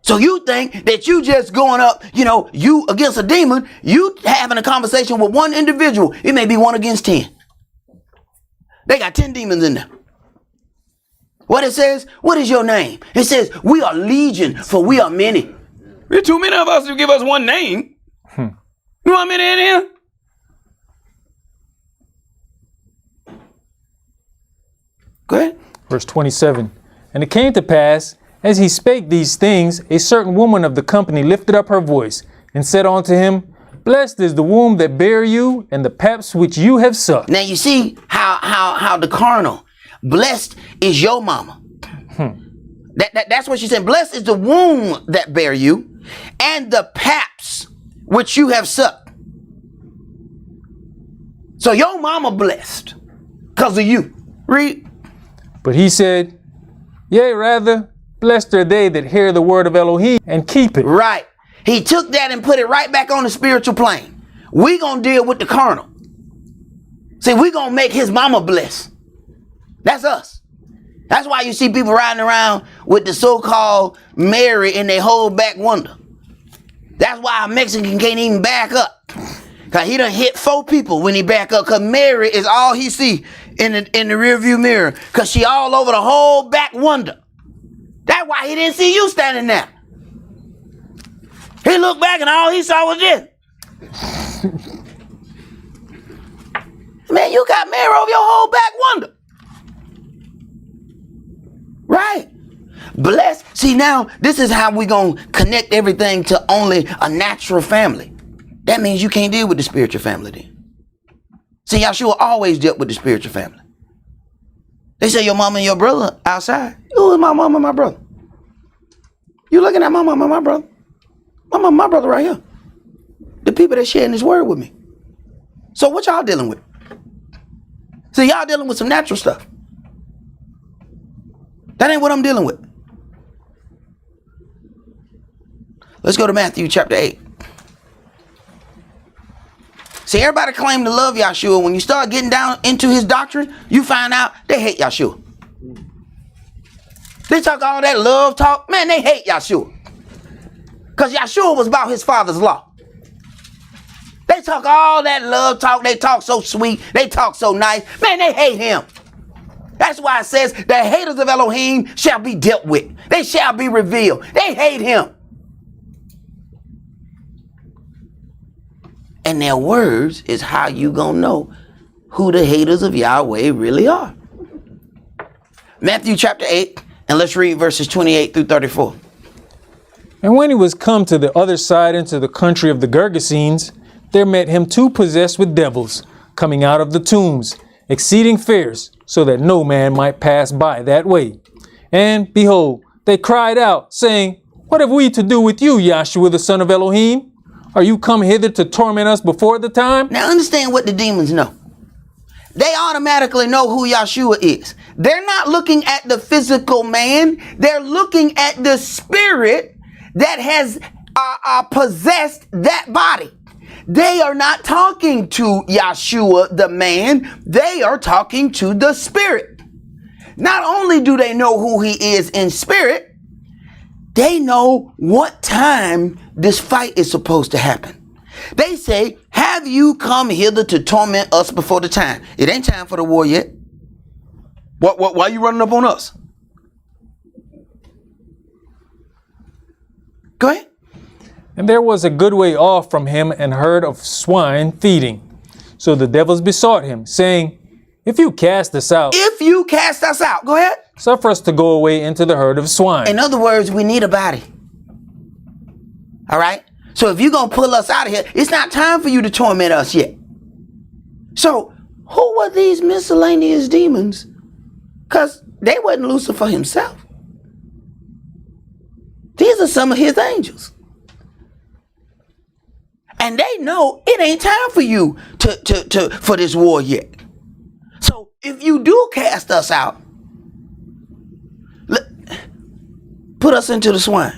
So you think that you just going up, you against a demon, you having a conversation with one individual. It may be 1 against 10. They got 10 demons in there. What it says, what is your name? It says, we are legion, for we are many. There's too many of us to give us one name. You know how many in here? Go ahead. Verse 27. And it came to pass, as he spake these things, a certain woman of the company lifted up her voice and said unto him, Blessed is the womb that bare you, and the paps which you have sucked. Now you see how the carnal, blessed is your mama. That's what she said. Blessed is the womb that bare you, and the paps which you have sucked. So your mama blessed because of you. Read. But he said, Yea, rather, blessed are they that hear the word of Elohim and keep it. Right. He took that and put it right back on the spiritual plane. We gonna deal with the carnal. See, we gonna make his mama bless. That's us. That's why you see people riding around with the so-called Mary in their whole back window. That's why a Mexican can't even back up. Cause he done hit 4 people when he back up. Cause Mary is all he see in the rear view mirror. Cause she all over the whole back window. That's why he didn't see you standing there. He looked back and all he saw was this. Man, you got Mary over your whole back window. Right. Bless. See, now, this is how we going to connect everything to only a natural family. That means you can't deal with the spiritual family then. See, Yahshua always dealt with the spiritual family. They say your mama and your brother outside. Who is my mama and my brother? You looking at my mama and my brother? My mama and my brother right here. The people that sharing this word with me. So what y'all dealing with? See, y'all dealing with some natural stuff. That ain't what I'm dealing with. Let's go to Matthew chapter 8. See, everybody claim to love Yahshua. When you start getting down into his doctrine, you find out they hate Yahshua. They talk all that love talk. Man, they hate Yahshua. Because Yahshua was about his father's law. They talk all that love talk. They talk so sweet. They talk so nice. Man, they hate him. That's why it says the haters of Elohim shall be dealt with. They shall be revealed. They hate him. And their words is how you gonna know who the haters of Yahweh really are. Matthew chapter 8, and let's read verses 28 through 34. And when he was come to the other side into the country of the Gergesenes, there met him 2 possessed with devils, coming out of the tombs, exceeding fierce, so that no man might pass by that way. And behold, they cried out, saying, What have we to do with you, Yahshua, the son of Elohim? Are you come hither to torment us before the time? Now understand what the demons know. They automatically know who Yahshua is. They're not looking at the physical man. They're looking at the spirit that has possessed that body. They are not talking to Yahshua, the man. They are talking to the spirit. Not only do they know who he is in spirit, they know what time this fight is supposed to happen. They say, have you come hither to torment us before the time? It ain't time for the war yet. Why are you running up on us? Go ahead. And there was a good way off from him an herd of swine feeding. So the devils besought him, saying, If you cast us out, Go ahead. Suffer us to go away into the herd of swine. In other words, we need a body. All right? So if you're going to pull us out of here, it's not time for you to torment us yet. So who were these miscellaneous demons? Because they wasn't Lucifer himself. These are some of his angels. And they know it ain't time for you for this war yet. So if you do cast us out, put us into the swine.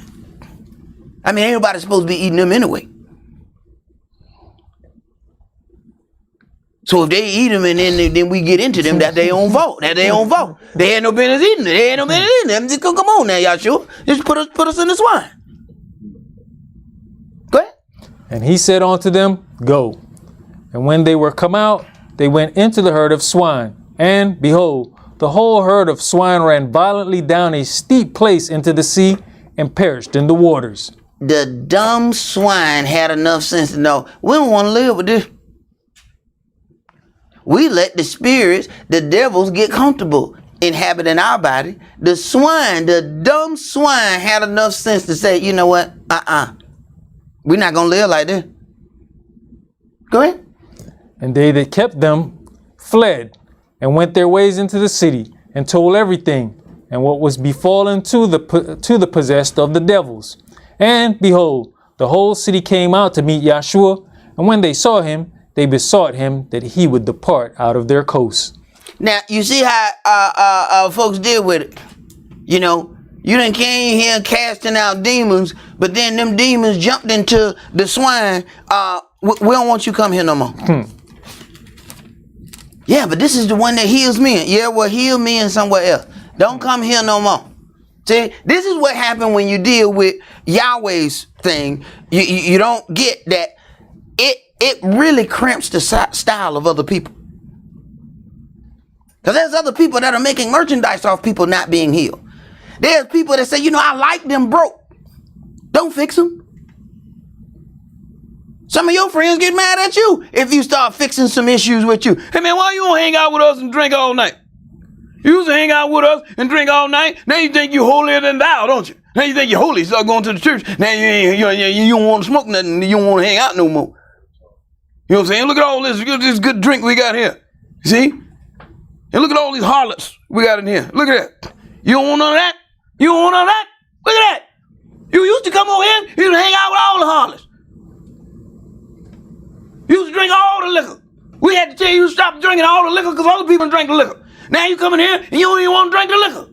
I mean, everybody's supposed to be eating them anyway. So if they eat them and then we get into them, that's their own fault. That's their own fault. They had no business eating them. They had no business eating them. Just come on now, Yahshua. Just put us in the swine. Go ahead. And he said unto them, Go. And when they were come out, they went into the herd of swine. And behold, the whole herd of swine ran violently down a steep place into the sea and perished in the waters. The dumb swine had enough sense to know, we don't want to live with this. We let the spirits, the devils, get comfortable inhabiting our body. The swine, the dumb swine, had enough sense to say, you know what? We're not going to live like this. Go ahead. And they that kept them fled and went their ways into the city and told everything and what was befallen to the possessed of the devils. And behold, the whole city came out to meet Yahshua, and when they saw him, they besought him that he would depart out of their coast. Now, you see how folks deal with it. You know, you done came here casting out demons, but then them demons jumped into the swine. We don't want you to come here no more. Yeah, but this is the one that heals men. Yeah, well, heal men somewhere else. Don't come here no more. See, this is what happened when you deal with Yahweh's thing. You don't get that it really cramps the style of other people. Because there's other people that are making merchandise off people not being healed. There's people that say, you know, I like them broke. Don't fix them. Some of your friends get mad at you if you start fixing some issues with you. Hey man, why you don't hang out with us and drink all night? You used to hang out with us and drink all night. Now you think you're holier than thou, don't you? Now you think you're holy, start going to the church. Now you don't want to smoke nothing. You don't want to hang out no more. You know what I'm saying? Look at all this good drink we got here. See? And look at all these harlots we got in here. Look at that. You don't want none of that? You don't want none of that? Look at that. You used to come over here, you used to hang out with all the harlots. You used to drink all the liquor. We had to tell you to stop drinking all the liquor because other people drank the liquor. Now you come in here and you don't even want to drink the liquor.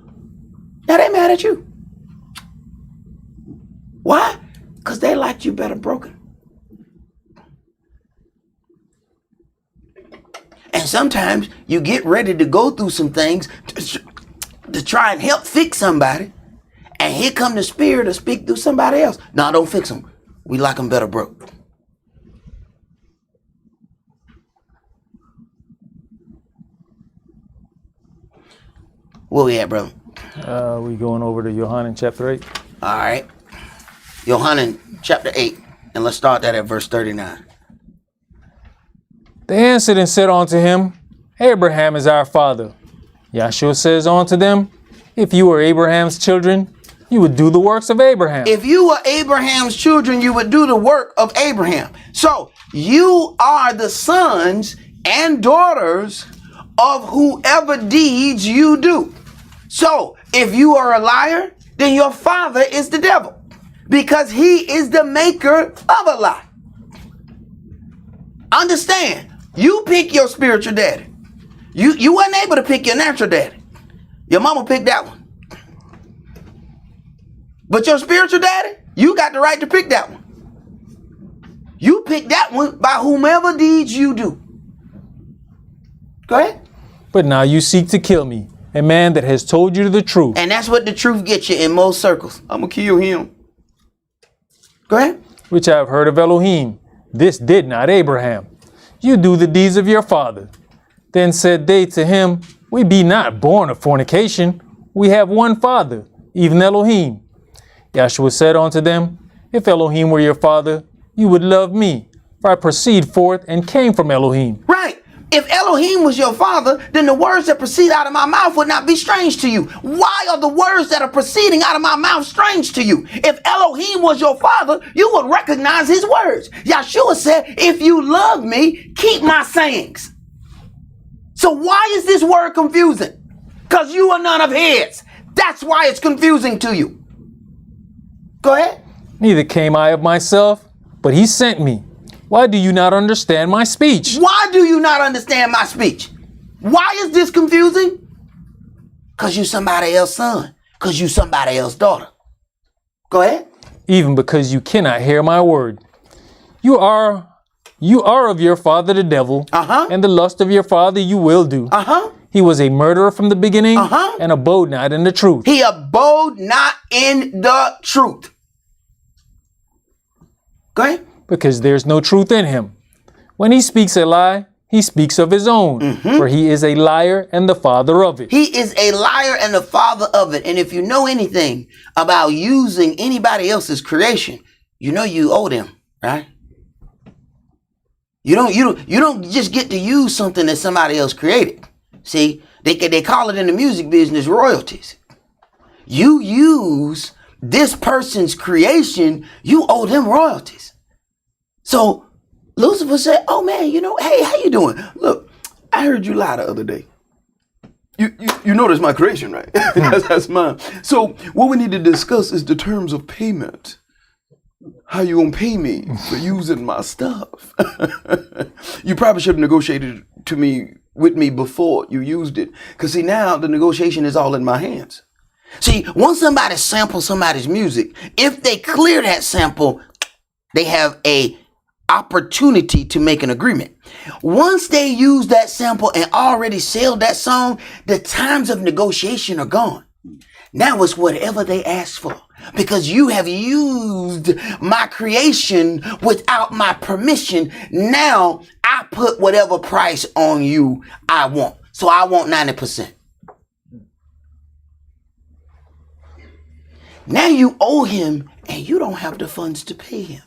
Now they mad at you. Why? Because they liked you better broken. And sometimes you get ready to go through some things to try and help fix somebody. And here come the spirit to speak through somebody else. No, don't fix them. We like them better broke. Where we at, brother? We going over to Yohanan chapter 8. All right. Yohanan chapter 8. And let's start that at verse 39. They answered and said unto him, Abraham is our father. Yahshua says unto them, if you were Abraham's children, you would do the works of Abraham. If you were Abraham's children, you would do the work of Abraham. So you are the sons and daughters of whoever deeds you do. So if you are a liar, then your father is the devil, because he is the maker of a lie. Understand, you pick your spiritual daddy. You weren't able to pick your natural daddy. Your mama picked that one. But your spiritual daddy, you got the right to pick that one. You pick that one by whomever deeds you do. Go ahead. But now you seek to kill me, a man that has told you the truth. And that's what the truth gets you in most circles. I'm going to kill him. Go ahead. Which I have heard of Elohim. This did not Abraham. You do the deeds of your father. Then said they to him, we be not born of fornication. We have one father, even Elohim. Yahshua said unto them, if Elohim were your father, you would love me, for I proceed forth and came from Elohim. Right. If Elohim was your father, then the words that proceed out of my mouth would not be strange to you. Why are the words that are proceeding out of my mouth strange to you? If Elohim was your father, you would recognize his words. Yahshua said, if you love me, keep my sayings. So why is this word confusing? Because you are none of his. That's why it's confusing to you. Go ahead. Neither came I of myself, but he sent me. Why do you not understand my speech? Why do you not understand my speech? Why is this confusing? Because you somebody else's son. Because you somebody else's daughter. Go ahead. Even because you cannot hear my word. You are of your father the devil, and the lust of your father you will do. He was a murderer from the beginning, and abode not in the truth. He abode not in the truth. Go ahead. Because there's no truth in him. When he speaks a lie, he speaks of his own, for he is a liar and the father of it. He is a liar and the father of it. And if you know anything about using anybody else's creation, you know you owe them, right? You don't just get to use something that somebody else created. See, they call it in the music business royalties. You use this person's creation, you owe them royalties. So Lucifer said, oh man, hey, how you doing? Look, I heard you lie the other day. You notice my creation, right? That's mine. So what we need to discuss is the terms of payment. How you gonna pay me for using my stuff? You probably should have negotiated with me before you used it. Because see, now the negotiation is all in my hands. See, once somebody samples somebody's music, if they clear that sample, they have a opportunity to make an agreement. Once they use that sample and already sell that song, the times of negotiation are gone. Now it's whatever they ask for, because you have used my creation without my permission. Now I put whatever price on you I want. So I want 90%. Now you owe him and you don't have the funds to pay him.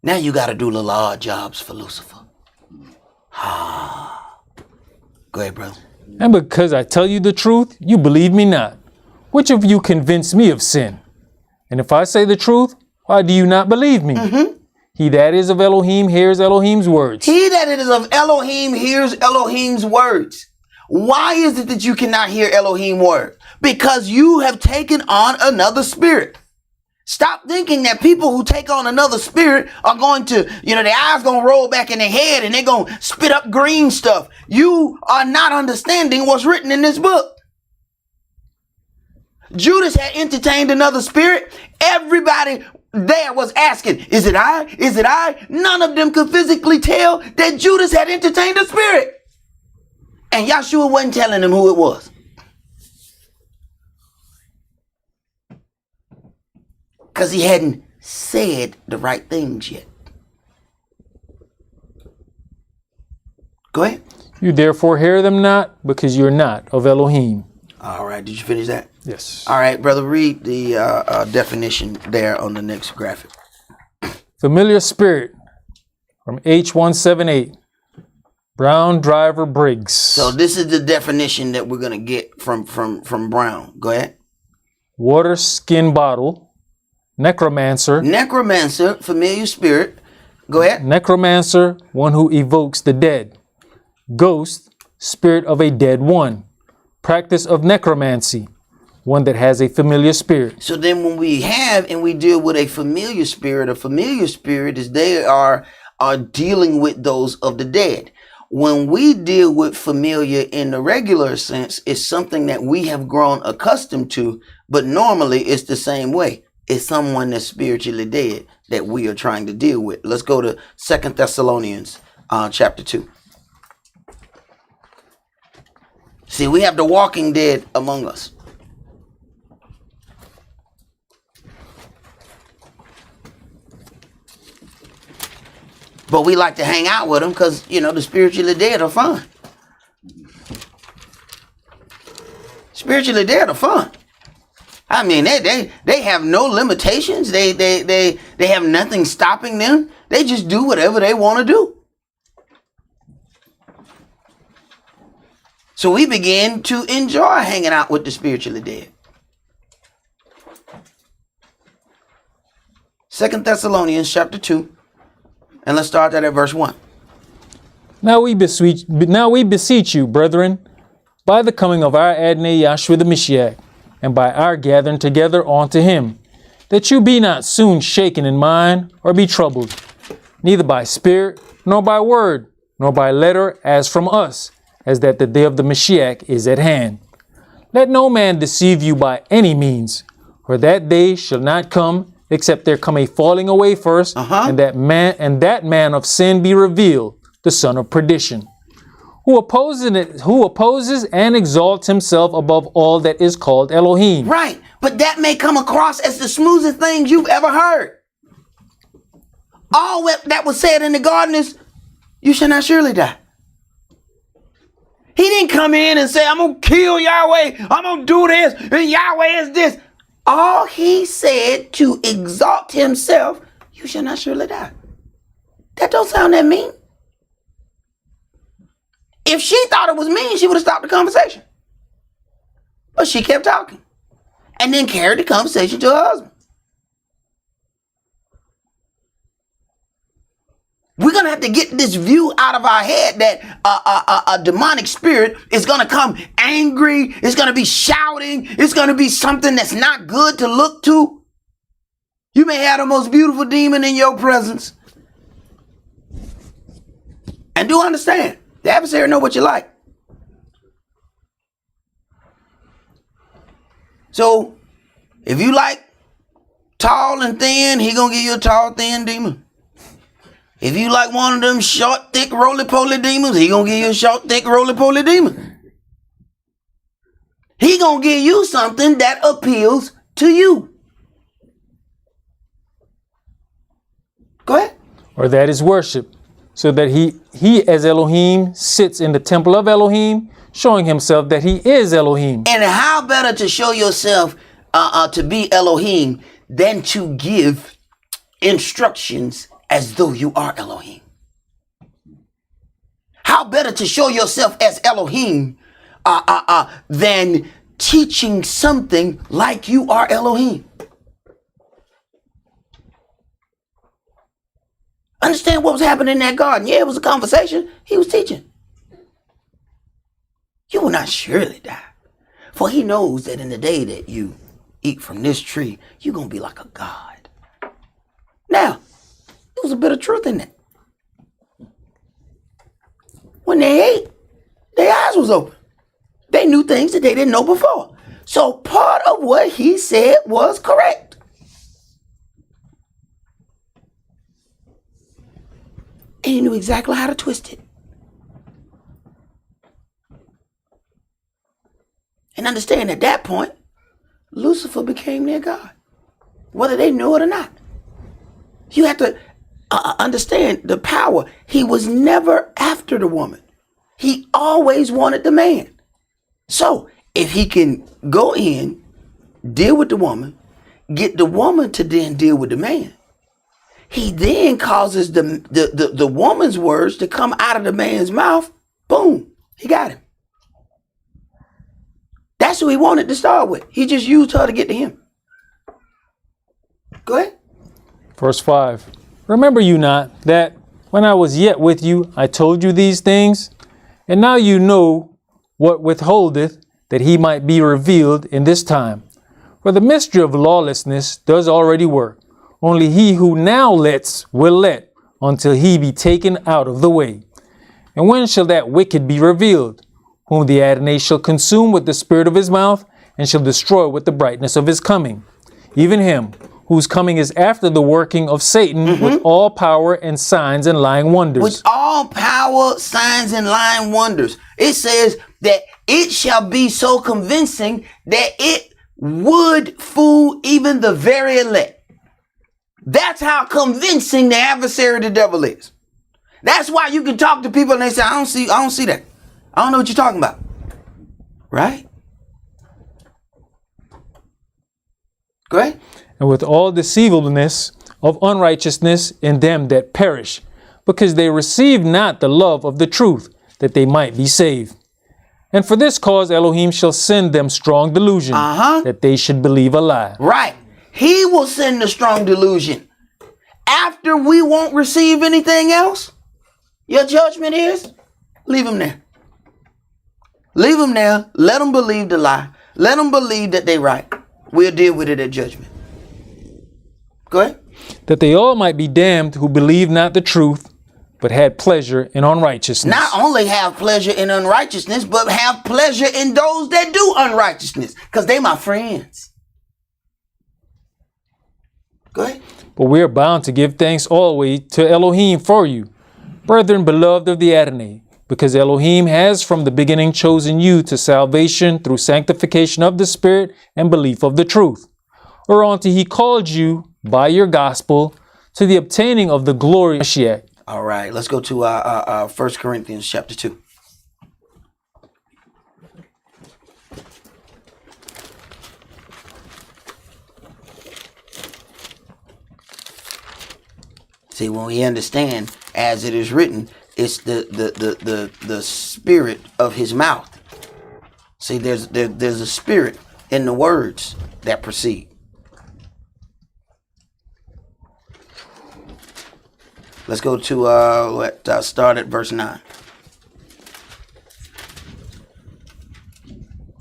Now you got to do the odd jobs for Lucifer. Go ahead, brother. And because I tell you the truth, you believe me not. Which of you convinced me of sin? And if I say the truth, why do you not believe me? He that is of Elohim hears Elohim's words. He that is of Elohim hears Elohim's words. Why is it that you cannot hear Elohim word? Because you have taken on another spirit. Stop thinking that people who take on another spirit are going to, their eyes going to roll back in their head and they're going to spit up green stuff. You are not understanding what's written in this book. Judas had entertained another spirit. Everybody there was asking, is it I? Is it I? None of them could physically tell that Judas had entertained a spirit. And Yahshua wasn't telling them who it was. Because he hadn't said the right things yet. Go ahead. You therefore hear them not, because you're not of Elohim. All right. Did you finish that? Yes. All right, brother. Read the definition there on the next graphic. Familiar spirit from H178. Brown Driver Briggs. So this is the definition that we're going to get from Brown. Go ahead. Water skin bottle. Necromancer. Necromancer, familiar spirit. Go ahead. Necromancer, one who evokes the dead. Ghost, spirit of a dead one. Practice of necromancy, one that has a familiar spirit. So then when we have and we deal with a familiar spirit is they are dealing with those of the dead. When we deal with familiar in the regular sense, it's something that we have grown accustomed to, but normally it's the same way. It's someone that's spiritually dead that we are trying to deal with. Let's go to 2 Thessalonians Chapter 2. See, we have the walking dead among us. But we like to hang out with them because, the spiritually dead are fun. Spiritually dead are fun. I mean, they have no limitations. They have nothing stopping them. They just do whatever they want to do. So we begin to enjoy hanging out with the spiritually dead. 2 Thessalonians Chapter 2. And let's start that at verse 1. Now we beseech you, brethren, by the coming of our Adonai Yahshua the Mashiach, and by our gathering together unto him, that you be not soon shaken in mind, or be troubled, neither by spirit, nor by word, nor by letter, as from us, as that the day of the Mashiach is at hand. Let no man deceive you by any means, for that day shall not come, except there come a falling away first, and that man of sin be revealed, the son of perdition, who opposes and exalts himself above all that is called Elohim. Right, but that may come across as the smoothest things you've ever heard. All that was said in the garden is, you shall not surely die. He didn't come in and say, I'm going to kill Yahweh, I'm going to do this, and Yahweh is this. All he said to exalt himself, you shall not surely die. That don't sound that mean. If she thought it was mean, she would have stopped the conversation. But she kept talking and then carried the conversation to her husband. We're going to have to get this view out of our head that a demonic spirit is going to come angry. It's going to be shouting. It's going to be something that's not good to look to. You may have the most beautiful demon in your presence. And do understand, the adversary know what you like. So if you like tall and thin, he gonna give you a tall, thin demon. If you like one of them short, thick, roly-poly demons, he gonna give you a short, thick, roly-poly demon. He gonna give you something that appeals to you. Go ahead. Or that is worship, so that he as Elohim sits in the temple of Elohim, showing himself that he is Elohim. And how better to show yourself to be Elohim than to give instructions as though you are Elohim? How better to show yourself as Elohim than teaching something like you are Elohim? Understand what was happening in that garden. Yeah, it was a conversation. He was teaching. You will not surely die. For he knows that in the day that you eat from this tree, you're going to be like a god. Now, there was a bit of truth in that. When they ate, their eyes was open. They knew things that they didn't know before. So part of what he said was correct. And he knew exactly how to twist it. And understand at that point, Lucifer became their God, whether they knew it or not. You have to understand the power. He was never after the woman. He always wanted the man. So if he can go in, deal with the woman, get the woman to then deal with the man, he then causes the woman's words to come out of the man's mouth. Boom, he got him. That's who he wanted to start with. He just used her to get to him. Go ahead. Verse 5. Remember you not that when I was yet with you, I told you these things? And now you know what withholdeth, that he might be revealed in this time. For the mystery of lawlessness does already work. Only he who now lets will let until he be taken out of the way. And when shall that wicked be revealed, whom the Adonai shall consume with the spirit of his mouth, and shall destroy with the brightness of his coming? Even him, whose coming is after the working of Satan with all power and signs and lying wonders. With all power, signs, and lying wonders. It says that it shall be so convincing that it would fool even the very elect. That's how convincing the adversary, the devil, is. That's why you can talk to people and they say, I don't see that. I don't know what you're talking about. Right? Go ahead. And with all deceivableness of unrighteousness in them that perish, because they receive not the love of the truth, that they might be saved. And for this cause Elohim shall send them strong delusion, that they should believe a lie. Right. He will send the strong delusion. After we won't receive anything else, your judgment is, leave them there. Leave them there. Let them believe the lie. Let them believe that they're right. We'll deal with it at judgment. Go ahead. That they all might be damned who believe not the truth, but had pleasure in unrighteousness. Not only have pleasure in unrighteousness, but have pleasure in those that do unrighteousness, because they my friends. Go ahead. But we are bound to give thanks always to Elohim for you, brethren beloved of the Adonai, because Elohim has from the beginning chosen you to salvation through sanctification of the Spirit and belief of the truth, whereunto he called you by your gospel to the obtaining of the glory of Hamashiach. All right, let's go to 1 Corinthians Chapter 2. See, when we understand, as it is written, it's the spirit of his mouth. See, there's a spirit in the words that proceed. Let's go to start at verse 9.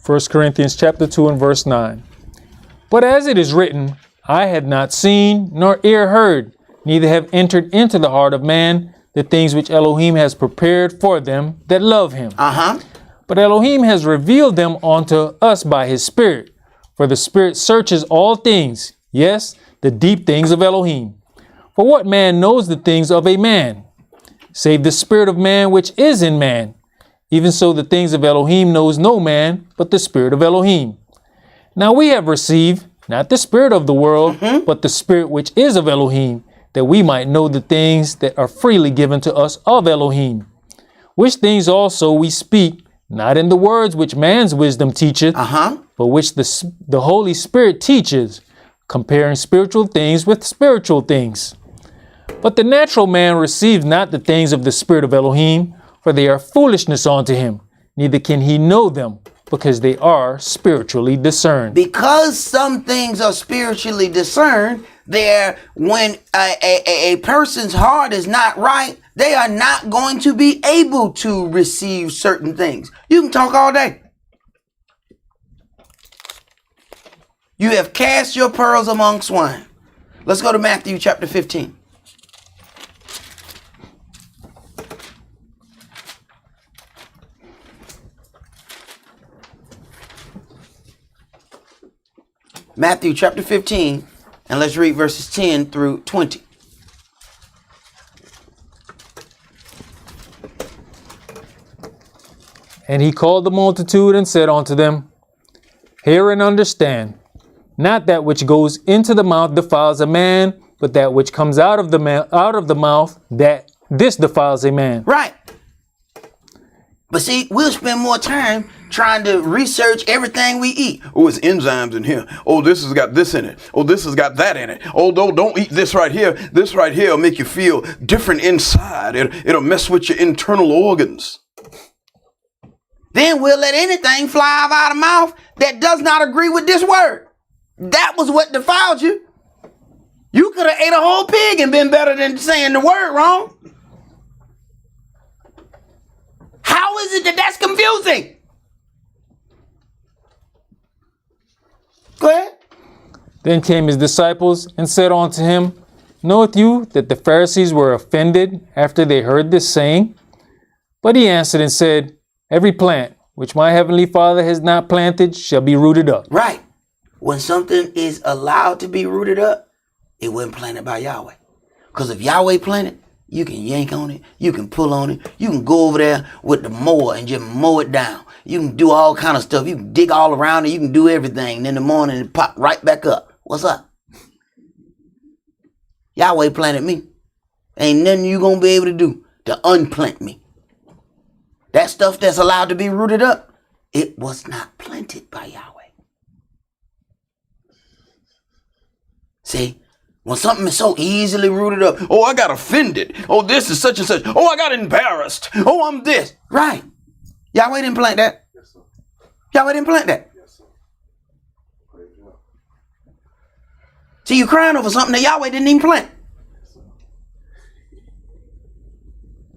1 Corinthians Chapter 2 and verse 9. But as it is written, I had not seen nor ear heard, neither have entered into the heart of man the things which Elohim has prepared for them that love him. But Elohim has revealed them unto us by his Spirit. For the Spirit searches all things, yes, the deep things of Elohim. For what man knows the things of a man, save the spirit of man which is in man? Even so the things of Elohim knows no man, but the Spirit of Elohim. Now we have received, not the spirit of the world, but the Spirit which is of Elohim, that we might know the things that are freely given to us of Elohim. Which things also we speak, not in the words which man's wisdom teacheth, but which the Holy Spirit teaches, comparing spiritual things with spiritual things. But the natural man receives not the things of the Spirit of Elohim, for they are foolishness unto him, neither can he know them, because they are spiritually discerned. Because some things are spiritually discerned, when a person's heart is not right, they are not going to be able to receive certain things. You can talk all day. You have cast your pearls among swine. Let's go to Matthew chapter 15. Matthew chapter 15, and let's read verses 10 through 20. And he called the multitude and said unto them, Hear and understand, not that which goes into the mouth defiles a man, but that which comes out of the mouth, that this defiles a man. Right. But see, we'll spend more time trying to research everything we eat. Oh, it's enzymes in here. Oh, this has got this in it. Oh, this has got that in it. Oh, don't eat this right here. This right here will make you feel different inside. It'll mess with your internal organs. Then we'll let anything fly out of mouth that does not agree with this word. That was what defiled you. You could have ate a whole pig and been better than saying the word wrong. How is it that that's confusing? Go ahead. Then came his disciples and said unto him, Knoweth you that the Pharisees were offended after they heard this saying? But he answered and said, Every plant which my heavenly Father has not planted shall be rooted up. Right. When something is allowed to be rooted up, it wasn't planted by Yahweh. Because if Yahweh planted, you can yank on it. You can pull on it. You can go over there with the mower and just mow it down. You can do all kind of stuff. You can dig all around it. You can do everything. And in the morning, it pop right back up. What's up? Yahweh planted me. Ain't nothing you gonna be able to do to unplant me. That stuff that's allowed to be rooted up, it was not planted by Yahweh. See? When something is so easily rooted up, oh, I got offended. Oh, this is such and such. Oh, I got embarrassed. Oh, I'm this. Right. Yahweh didn't plant that. Yes, sir. Yahweh didn't plant that. Yes, sir. Praise God. See, you're crying over something that Yahweh didn't even plant. Yes, sir.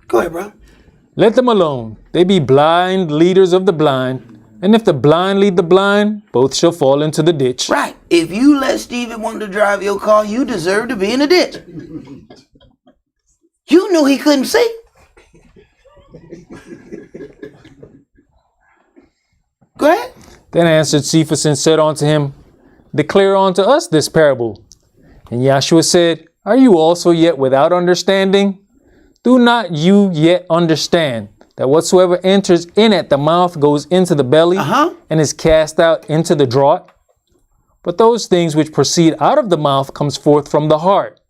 Go ahead, bro. Let them alone. They be blind leaders of the blind. And if the blind lead the blind, both shall fall into the ditch. Right. If you let Stephen want to drive your car, you deserve to be in the ditch. You knew he couldn't see. Go ahead. Then answered Cephas and said unto him, Declare unto us this parable. And Yahshua said, Are you also yet without understanding? Do not you yet understand that whatsoever enters in at the mouth goes into the belly and is cast out into the draught? But those things which proceed out of the mouth comes forth from the heart,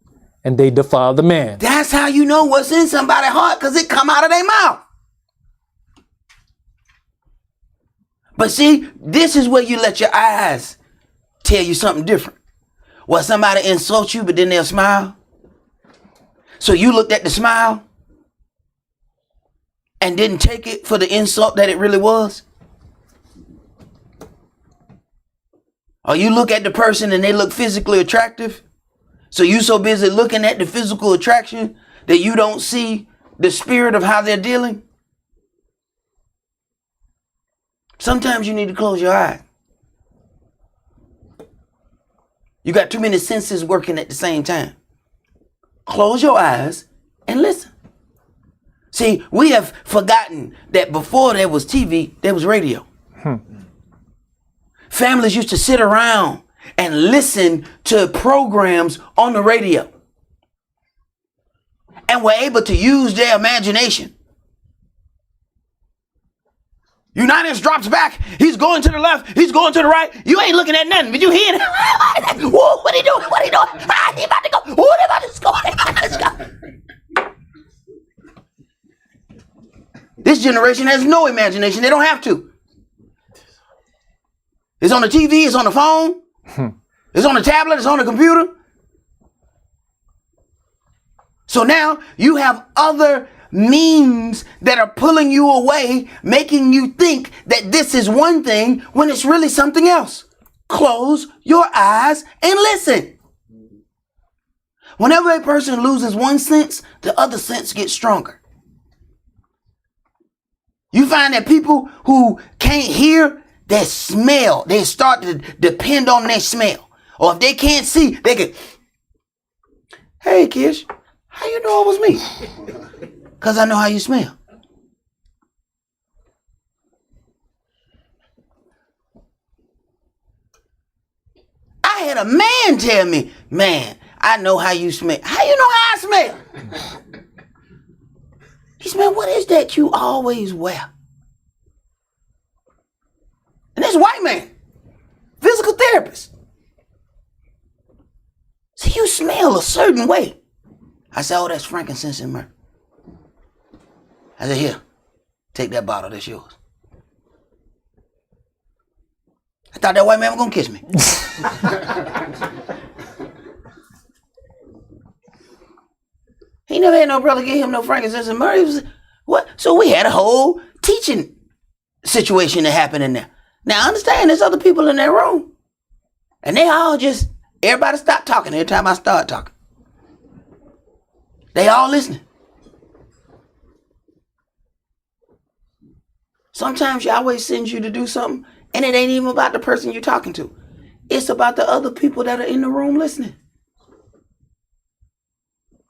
and they defile the man. That's how you know what's in somebody's heart, because it come out of their mouth. But see, this is where you let your eyes tell you something different. Well, somebody insults you, but then they'll smile. So you looked at the smile and didn't take it for the insult that it really was. Or you look at the person and they look physically attractive. So you so busy looking at the physical attraction that you don't see the spirit of how they're dealing. Sometimes you need to close your eyes. You got too many senses working at the same time. Close your eyes and listen. See, we have forgotten that before there was TV, there was radio. Families used to sit around and listen to programs on the radio and were able to use their imagination. Unitas drops back. He's going to the left. He's going to the right. You ain't looking at nothing, but you hear it. Whoa, what he doing? What he doing? Ah, he about to go. Whoa, they about to score. They about to score. This generation has no imagination. They don't have to. It's on the TV. It's on the phone. It's on the tablet. It's on the computer. So now you have other means that are pulling you away, making you think that this is one thing when it's really something else. Close your eyes and listen. Whenever a person loses one sense, the other sense gets stronger. You find that people who can't hear, their smell, they start to depend on their smell. Or if they can't see, they can, hey Kish, how you know it was me? Because I know how you smell. I had a man tell me, man, I know how you smell. How you know how I smell? He said, man, what is that you always wear? And this white man, physical therapist. See, you smell a certain way. I said, oh, that's frankincense and myrrh. I said, here, take that bottle, that's yours. I thought that white man was going to kiss me. He never had no brother give him no frankincense and myrrh. What? So we had a whole teaching situation that happened in there. Now, understand, there's other people in that room. And they all just, everybody stopped talking every time I start talking. They all listening. Sometimes Yahweh sends you to do something, and it ain't even about the person you're talking to. It's about the other people that are in the room listening.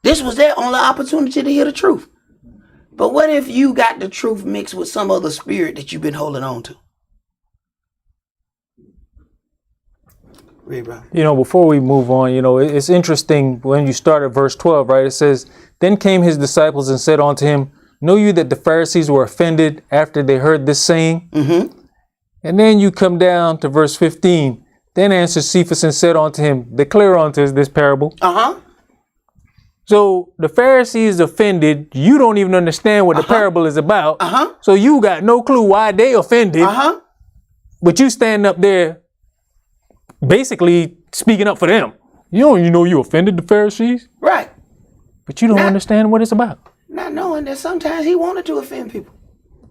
This was their only opportunity to hear the truth. But what if you got the truth mixed with some other spirit that you've been holding on to? Read, bro. You know, before we move on, you know, it's interesting when you start at verse 12, right? It says, then came his disciples and said unto him, know you that the Pharisees were offended after they heard this saying? Mm-hmm. And then you come down to verse 15. Then answered Cephas and said unto him, declare unto us this parable. Uh-huh. So the Pharisees offended. You don't even understand what the parable is about. Uh-huh. So you got no clue why they offended. Uh-huh. But you stand up there basically speaking up for them. You know you offended the Pharisees. Right. But you don't understand what it's about. Not knowing that sometimes he wanted to offend people.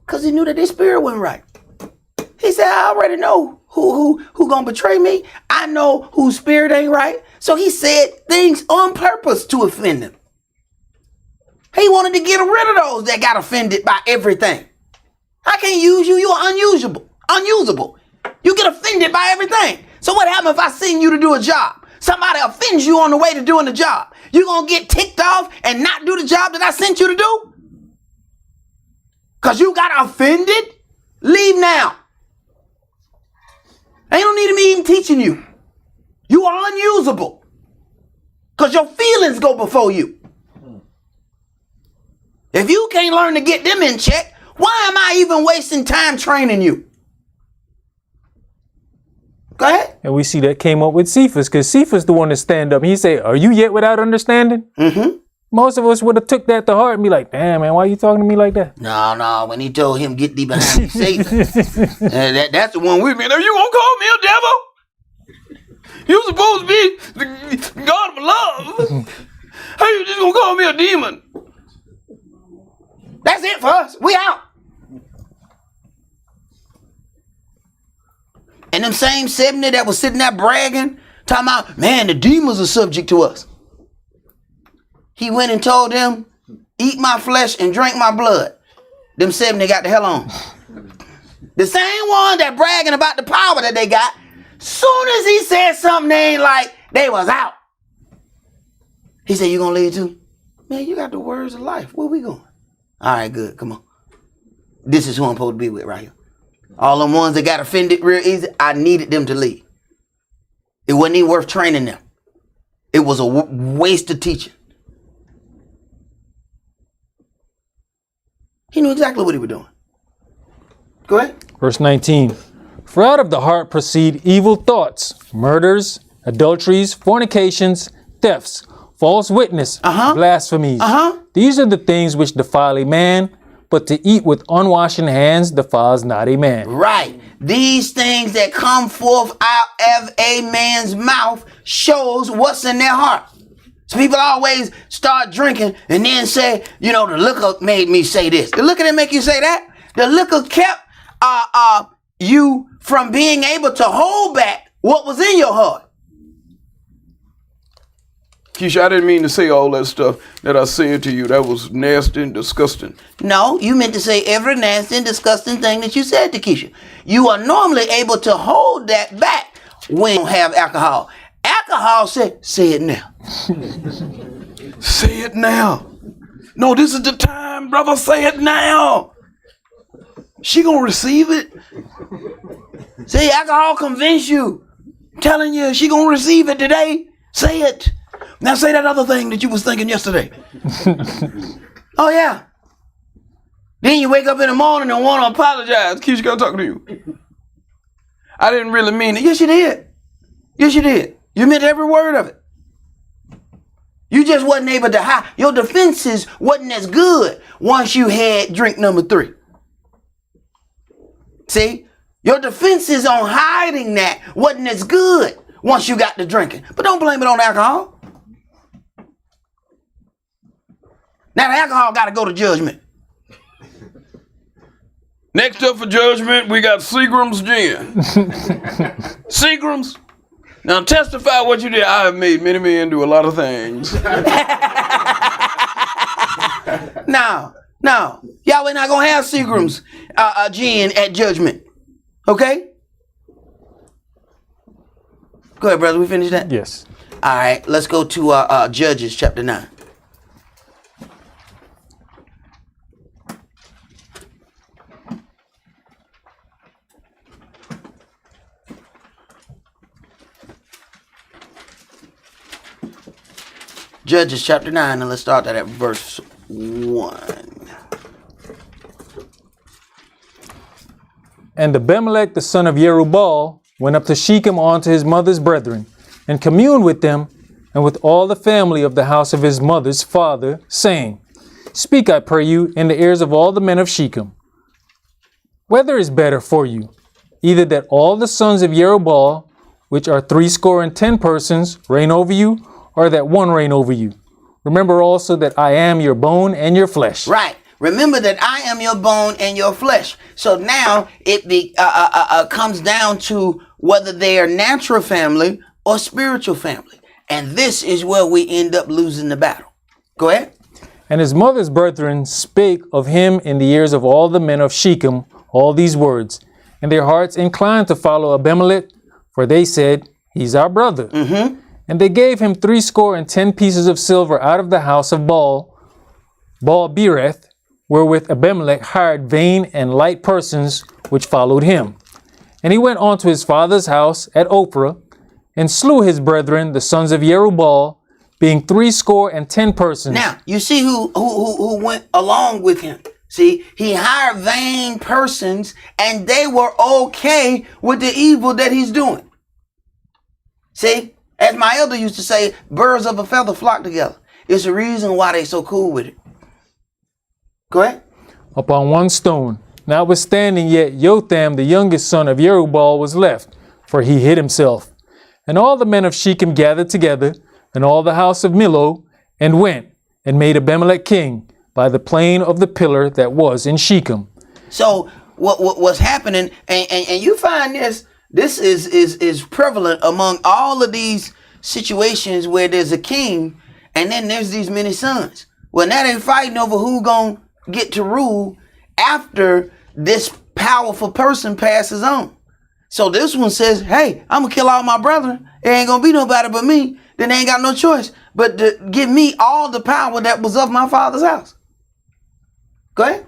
Because he knew that their spirit wasn't right. He said, I already know who gonna betray me. I know whose spirit ain't right. So he said things on purpose to offend them. He wanted to get rid of those that got offended by everything. I can't use you. You are unusable. You get offended by everything. So what happens if I send you to do a job? Somebody offends you on the way to doing the job. You gonna get ticked off and not do the job that I sent you to do? Because you got offended? Leave now. Ain't no need of me even teaching you. You are unusable. Because your feelings go before you. If you can't learn to get them in check, why am I even wasting time training you? Go ahead. And we see that came up with Cephas, because Cephas the one to stand up. And he say, are you yet without understanding? Mm-hmm. Most of us would have took that to heart and be like, damn, man, why are you talking to me like that? No, when he told him, get thee behind me, Satan. That's the one we've been, are you going to call me a devil? You supposed to be the God of love. How you just going to call me a demon? That's it for us. We out. And them same 70 that was sitting there bragging, talking about, man, the demons are subject to us. He went and told them, eat my flesh and drink my blood. Them 70 got the hell on. The same one that bragging about the power that they got, soon as he said something they ain't like, they was out. He said, you gonna leave too? Man, you got the words of life. Where we going? All right, good. Come on. This is who I'm supposed to be with right here. All them ones that got offended real easy, I needed them to leave. It wasn't even worth training them. It was a waste of teaching. He knew exactly what he was doing. Go ahead. Verse 19. For out of the heart proceed evil thoughts, murders, adulteries, fornications, thefts, false witness, blasphemies. These are the things which defile a man, but to eat with unwashen hands defiles not a man. Right. These things that come forth out of a man's mouth shows what's in their heart. So people always start drinking and then say, you know, the liquor made me say this. The liquor didn't make you say that. The liquor kept you from being able to hold back what was in your heart. Keisha, I didn't mean to say all that stuff that I said to you. That was nasty and disgusting. No, you meant to say every nasty and disgusting thing that you said to Keisha. You are normally able to hold that back when you have alcohol. Alcohol said, say it now. Say it now. No, this is the time, brother. Say it now. She gonna receive it. See, alcohol convince you. I'm telling you, she gonna receive it today. Say it. Now say that other thing that you was thinking yesterday. Oh yeah. Then you wake up in the morning and want to apologize. Keisha, gotta talk to you. I didn't really mean it. Yes, you did. Yes, you did. You meant every word of it. You just wasn't able to hide. Your defenses wasn't as good once you had drink number 3. See? Your defenses on hiding that wasn't as good once you got to drinking. But don't blame it on alcohol. Now the alcohol got to go to judgment. Next up for judgment, we got Seagram's gin. Seagram's. Now testify what you did. I have made many men do a lot of things. No. Y'all, we're not going to have Seagram's gin at judgment. Okay? Go ahead, brother. We finished that? Yes. All right. Let's go to Judges chapter 9. Judges chapter 9, and let's start that at verse 1. And Abimelech the son of Jerubbaal went up to Shechem unto his mother's brethren, and communed with them, and with all the family of the house of his mother's father, saying, Speak, I pray you, in the ears of all the men of Shechem. Whether is better for you, either that all the sons of Jerubbaal, which are 70 persons, reign over you, or that one reign over you. Remember also that I am your bone and your flesh. Right. Remember that I am your bone and your flesh. So now it comes down to whether they are natural family or spiritual family. And this is where we end up losing the battle. Go ahead. And his mother's brethren spake of him in the ears of all the men of Shechem all these words. And their hearts inclined to follow Abimelech, for they said, He's our brother. And they gave him 70 pieces of silver out of the house of Baal-bereth, wherewith Abimelech hired vain and light persons which followed him. And he went on to his father's house at Ophrah, and slew his brethren, the sons of Jerubbaal, being 70 persons. Now, you see who went along with him. See, he hired vain persons, and they were okay with the evil that he's doing. See? As my elder used to say, birds of a feather flock together. It's the reason why they so cool with it. Go ahead. Upon one stone. Notwithstanding yet Jotham, the youngest son of Jerubbaal, was left, for he hid himself. And all the men of Shechem gathered together, and all the house of Millo, and went, and made Abimelech king, by the plain of the pillar that was in Shechem. So what's happening, and you find this is prevalent among all of these situations where there's a king and then there's these many sons. Well, now they're fighting over who gonna get to rule after this powerful person passes on. So this one says, hey, I'm gonna kill all my brethren. There ain't gonna be nobody but me. Then they ain't got no choice but to give me all the power that was of my father's house. Go ahead.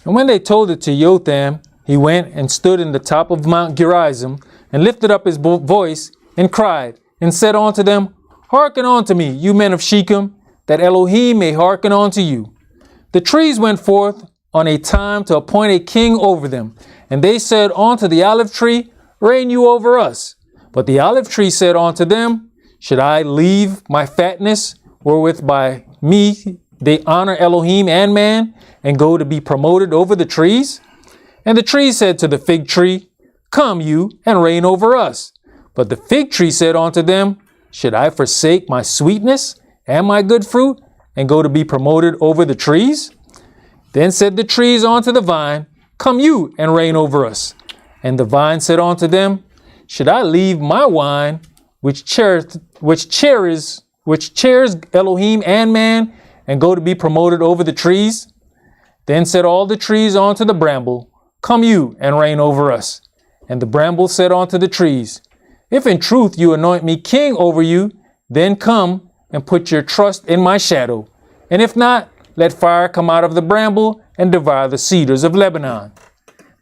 And when they told it to Jotham, he went and stood in the top of Mount Gerizim, and lifted up his voice, and cried, and said unto them, Hearken unto me, you men of Shechem, that Elohim may hearken unto you. The trees went forth on a time to appoint a king over them, and they said unto the olive tree, Reign you over us. But the olive tree said unto them, Should I leave my fatness, wherewith by me they honor Elohim and man, and go to be promoted over the trees? And the tree said to the fig tree, Come you, and reign over us. But the fig tree said unto them, Should I forsake my sweetness and my good fruit, and go to be promoted over the trees? Then said the trees unto the vine, Come you, and reign over us. And the vine said unto them, Should I leave my wine, which cheers Elohim and man, and go to be promoted over the trees? Then said all the trees unto the bramble, Come you, and reign over us. And the bramble said unto the trees, If in truth you anoint me king over you, then come and put your trust in my shadow. And if not, let fire come out of the bramble and devour the cedars of Lebanon.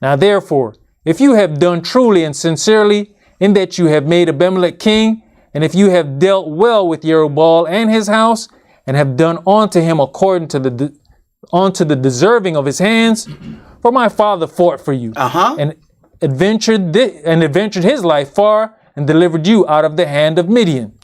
Now therefore, if you have done truly and sincerely, in that you have made Abimelech king, and if you have dealt well with Jerubbaal and his house, and have done unto him according to the deserving of his hands, for my father fought for you, and adventured his life far, and delivered you out of the hand of Midian.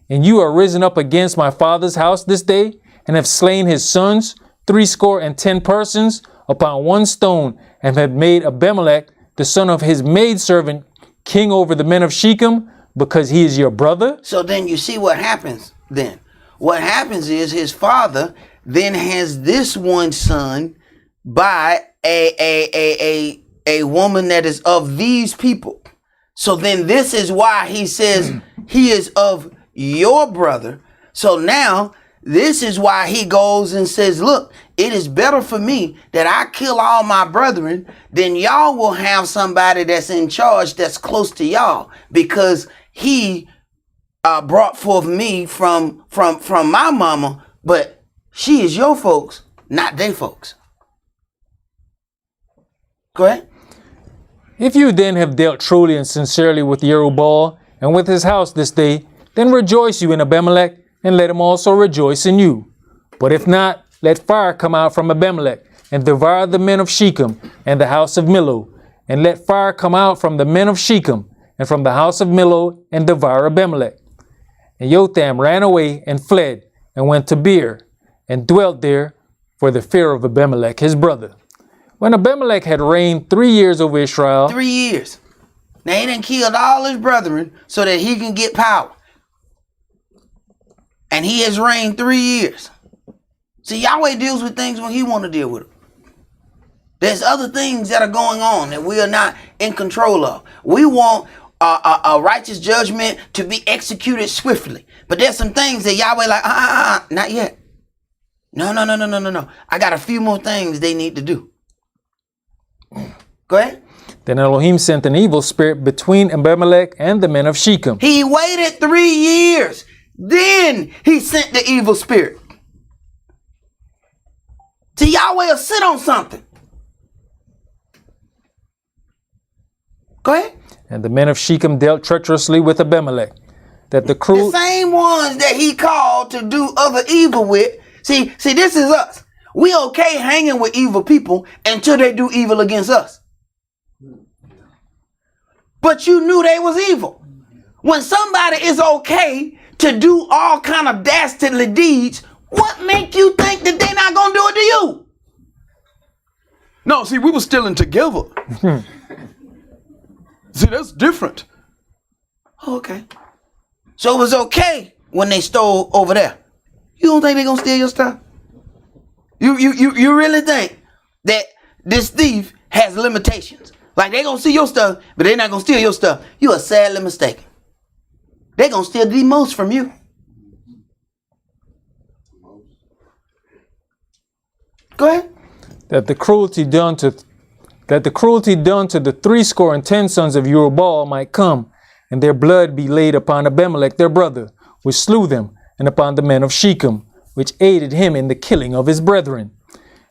And you are risen up against my father's house this day, and have slain his sons, 70 persons, upon one stone, and have made Abimelech, the son of his maidservant, king over the men of Shechem, because he is your brother. So then you see what happens then. What happens is his father then has this one son by a woman that is of these people. So then this is why he says he is of your brother. So now this is why he goes and says, look, it is better for me that I kill all my brethren than y'all will have somebody that's in charge that's close to y'all, because he brought forth me from my mama, but she is your folks, not they folks. Go ahead. If you then have dealt truly and sincerely with Jerubbaal and with his house this day, then rejoice you in Abimelech, and let him also rejoice in you. But if not, let fire come out from Abimelech, and devour the men of Shechem and the house of Millo. And let fire come out from the men of Shechem and from the house of Millo, and devour Abimelech. And Jotham ran away and fled, and went to Beer, and dwelt there for the fear of Abimelech his brother. When Abimelech had reigned 3 years over Israel. 3 years. Now he done killed all his brethren so that he can get power. And he has reigned 3 years. See, Yahweh deals with things when he want to deal with them. There's other things that are going on that we are not in control of. We want a righteous judgment to be executed swiftly. But there's some things that Yahweh like, not yet. No. I got a few more things they need to do. Go ahead. Then Elohim sent an evil spirit between Abimelech and the men of Shechem. He waited 3 years. Then he sent the evil spirit. See, Yahweh will sit on something. Go ahead. And the men of Shechem dealt treacherously with Abimelech, that the cruel... The same ones that he called to do other evil with. See, this is us. We okay hanging with evil people until they do evil against us. But you knew they was evil. When somebody is okay to do all kind of dastardly deeds, what make you think that they're not going to do it to you? No, see, we were stealing together. See, that's different. Okay. So it was okay when they stole over there. You don't think they're going to steal your stuff? You really think that this thief has limitations? Like they're going to see your stuff, but they're not going to steal your stuff. You are sadly mistaken. They're going to steal the most from you. Go ahead. That the cruelty done to the 70 sons of Jerubbaal might come, and their blood be laid upon Abimelech their brother, which slew them, and upon the men of Shechem, which aided him in the killing of his brethren.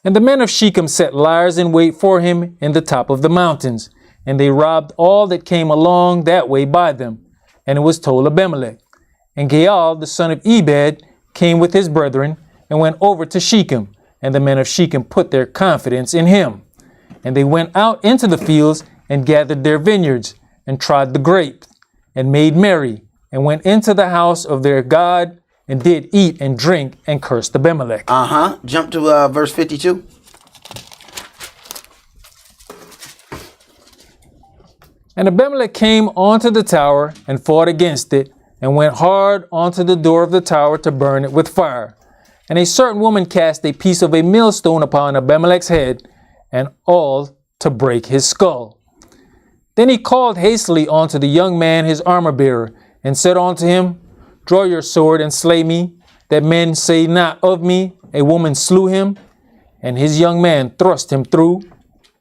And the men of Shechem set liers in wait for him in the top of the mountains, and they robbed all that came along that way by them. And it was told Abimelech. And Gaal, the son of Ebed, came with his brethren, and went over to Shechem, and the men of Shechem put their confidence in him. And they went out into the fields, and gathered their vineyards, and trod the grapes, and made merry, and went into the house of their God, and did eat and drink, and cursed Abimelech. Jump to verse 52. And Abimelech came onto the tower, and fought against it, and went hard onto the door of the tower to burn it with fire. And a certain woman cast a piece of a millstone upon Abimelech's head, and all to break his skull. Then he called hastily unto the young man his armor-bearer, and said unto him, Draw your sword and slay me, that men say not of me, a woman slew him. And his young man thrust him through,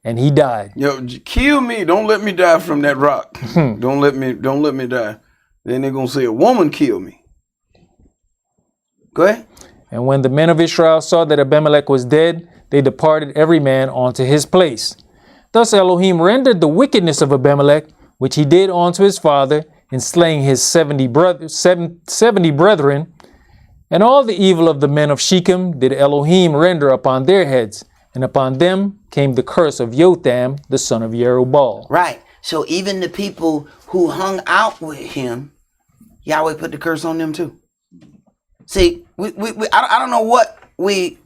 and he died. Yo, kill me. Don't let me die from that rock. Don't let me die. Then they're going to say a woman killed me. Go ahead. And when the men of Israel saw that Abimelech was dead, they departed every man unto his place. Thus Elohim rendered the wickedness of Abimelech, which he did unto his father, in slaying his 70 brethren, and all the evil of the men of Shechem did Elohim render upon their heads, and upon them came the curse of Jotham, the son of Jerubbaal. Right. So even the people who hung out with him, Yahweh put the curse on them too. See, I don't know what we,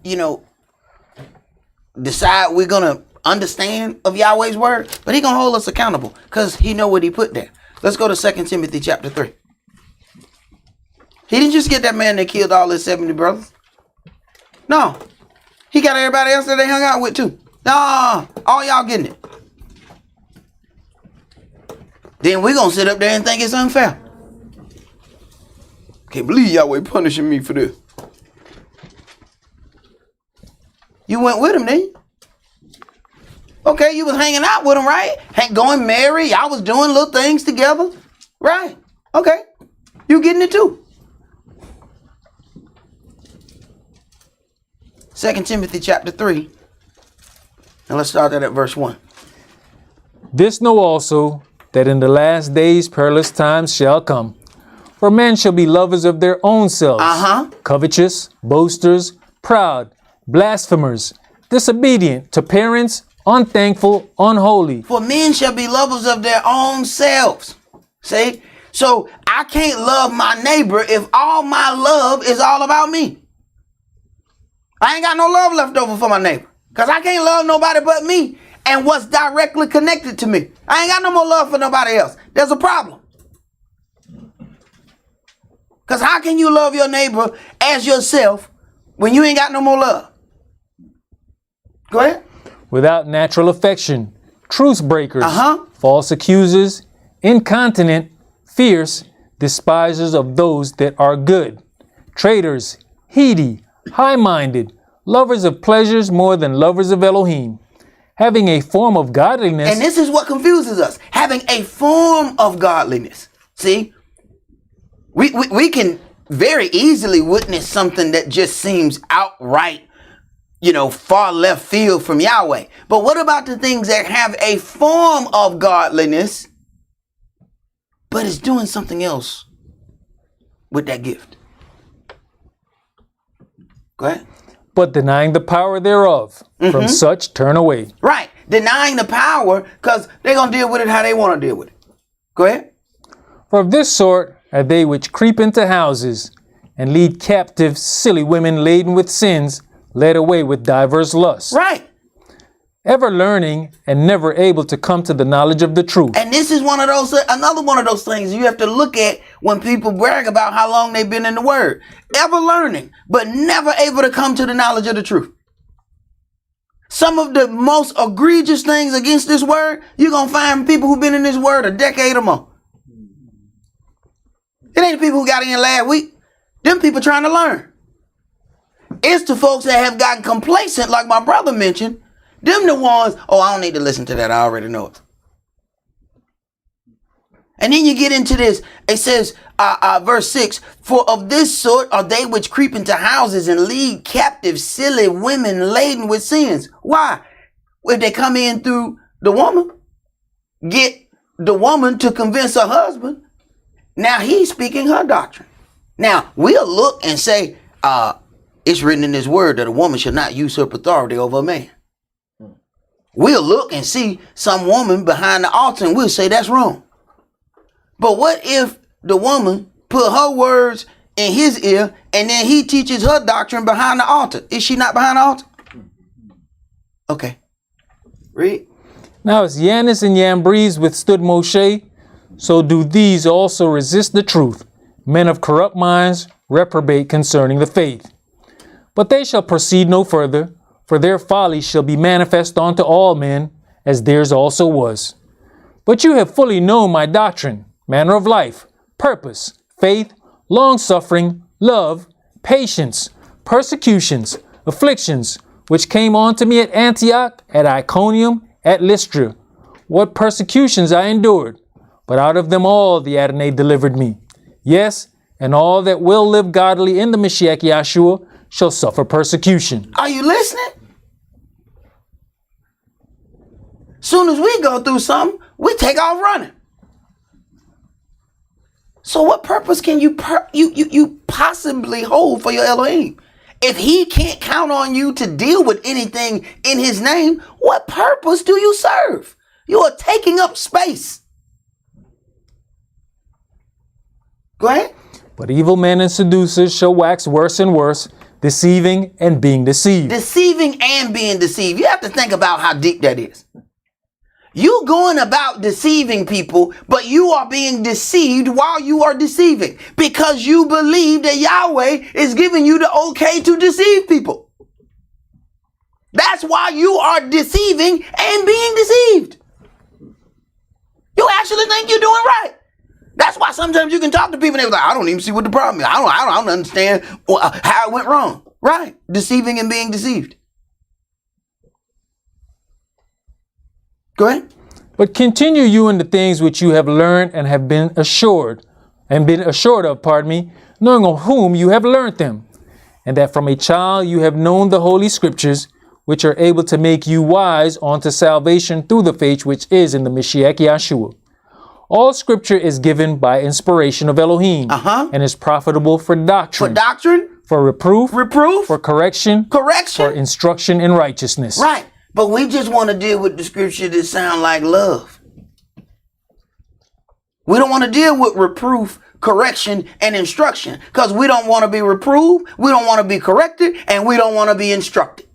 decide we're going to understand of Yahweh's word, but he going to hold us accountable because he know what he put there. Let's go to 2 Timothy chapter 3. He didn't just get that man that killed all his 70 brothers. No. He got everybody else that they hung out with too. No, all y'all getting it. Then we're going to sit up there and think it's unfair. Can't believe Yahweh punishing me for this. You went with him, didn't you? Okay, you was hanging out with him, right? Going married, y'all was doing little things together. Right. Okay. You getting it too. 2 Timothy chapter 3. And let's start that at verse 1. This know also, that in the last days perilous times shall come. For men shall be lovers of their own selves, covetous, boasters, proud, blasphemers, disobedient to parents, unthankful, unholy. For men shall be lovers of their own selves. See? So I can't love my neighbor if all my love is all about me. I ain't got no love left over for my neighbor because I can't love nobody but me and what's directly connected to me. I ain't got no more love for nobody else. There's a problem. Because how can you love your neighbor as yourself when you ain't got no more love? Go ahead. Without natural affection, truce breakers, Uh-huh. false accusers, incontinent, fierce, despisers of those that are good, traitors, heady, high-minded, lovers of pleasures more than lovers of Elohim, having a form of godliness. And this is what confuses us. Having a form of godliness. See? We can very easily witness something that just seems outright, far left field from Yahweh. But what about the things that have a form of godliness, but is doing something else with that gift? Go ahead. But denying the power thereof, from such turn away. Right. Denying the power because they're going to deal with it how they want to deal with it. Go ahead. For of this sort are they which creep into houses, and lead captive silly women laden with sins, led away with diverse lusts. Right. Ever learning and never able to come to the knowledge of the truth. And this is another one of those things you have to look at when people brag about how long they've been in the word. Ever learning, but never able to come to the knowledge of the truth. Some of the most egregious things against this word, you're going to find people who've been in this word a decade or more. It ain't the people who got in last week. Them people trying to learn. It's the folks that have gotten complacent, like my brother mentioned. Them the ones, I don't need to listen to that. I already know it. And then you get into this. It says, verse 6, for of this sort are they which creep into houses and lead captive silly women laden with sins. Why? If they come in through the woman, get the woman to convince her husband. Now he's speaking her doctrine. Now we'll look and say, it's written in this word that a woman should not usurp authority over a man. We'll look and see some woman behind the altar and we'll say that's wrong. But what if the woman put her words in his ear and then he teaches her doctrine behind the altar? Is she not behind the altar? Okay. Read. Now as Jannes and Jambres withstood Moshe, so do these also resist the truth. Men of corrupt minds reprobate concerning the faith. But they shall proceed no further, for their folly shall be manifest unto all men, as theirs also was. But you have fully known my doctrine, manner of life, purpose, faith, long-suffering, love, patience, persecutions, afflictions, which came on to me at Antioch, at Iconium, at Lystra. What persecutions I endured, but out of them all the Adonai delivered me. Yes, and all that will live godly in the Mashiach Yahshua shall suffer persecution. Are you listening? Soon as we go through something, we take off running. So what purpose can you possibly hold for your Elohim? If he can't count on you to deal with anything in his name, what purpose do you serve? You are taking up space. Go ahead. But evil men and seducers shall wax worse and worse, deceiving and being deceived. Deceiving and being deceived. You have to think about how deep that is. You going about deceiving people, but you are being deceived while you are deceiving because you believe that Yahweh is giving you the okay to deceive people. That's why you are deceiving and being deceived. You actually think you're doing right. That's why sometimes you can talk to people and they're like, I don't even see what the problem is. I don't understand how it went wrong. Right. Deceiving and being deceived. Go ahead. But continue you in the things which you have learned and have been assured of, knowing of whom you have learned them, and that from a child you have known the holy scriptures, which are able to make you wise unto salvation through the faith which is in the Mashiach Yahshua. All scripture is given by inspiration of Elohim, and is profitable for doctrine. For doctrine? For reproof. For correction. For instruction in righteousness. Right. But we just want to deal with the scripture that sound like love. We don't want to deal with reproof, correction, and instruction because we don't want to be reproved, we don't want to be corrected, and we don't want to be instructed.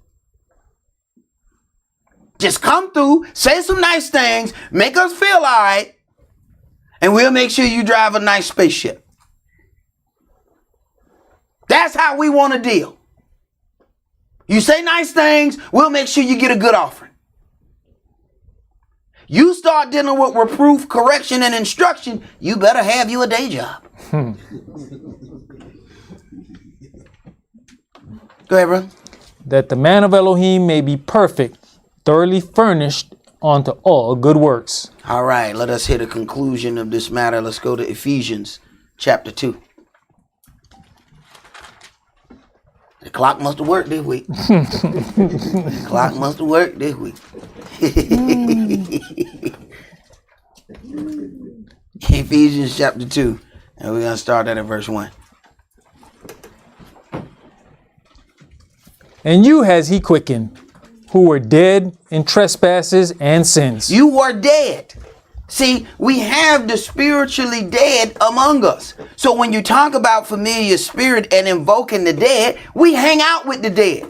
Just come through, say some nice things, make us feel all right, and we'll make sure you drive a nice spaceship. That's how we want to deal. You say nice things, we'll make sure you get a good offering. You start dealing with reproof, correction, and instruction, you better have you a day job. Go ahead, brother. That the man of Elohim may be perfect, thoroughly furnished unto all good works. All right, let us hit a conclusion of this matter. Let's go to Ephesians Chapter 2. The clock must have worked this week. The clock must have worked this week. Ephesians Chapter 2. And we're going to start at verse 1. And you has he quickened, who were dead in trespasses and sins. You were dead. See, we have the spiritually dead among us. So when you talk about familiar spirit and invoking the dead, we hang out with the dead.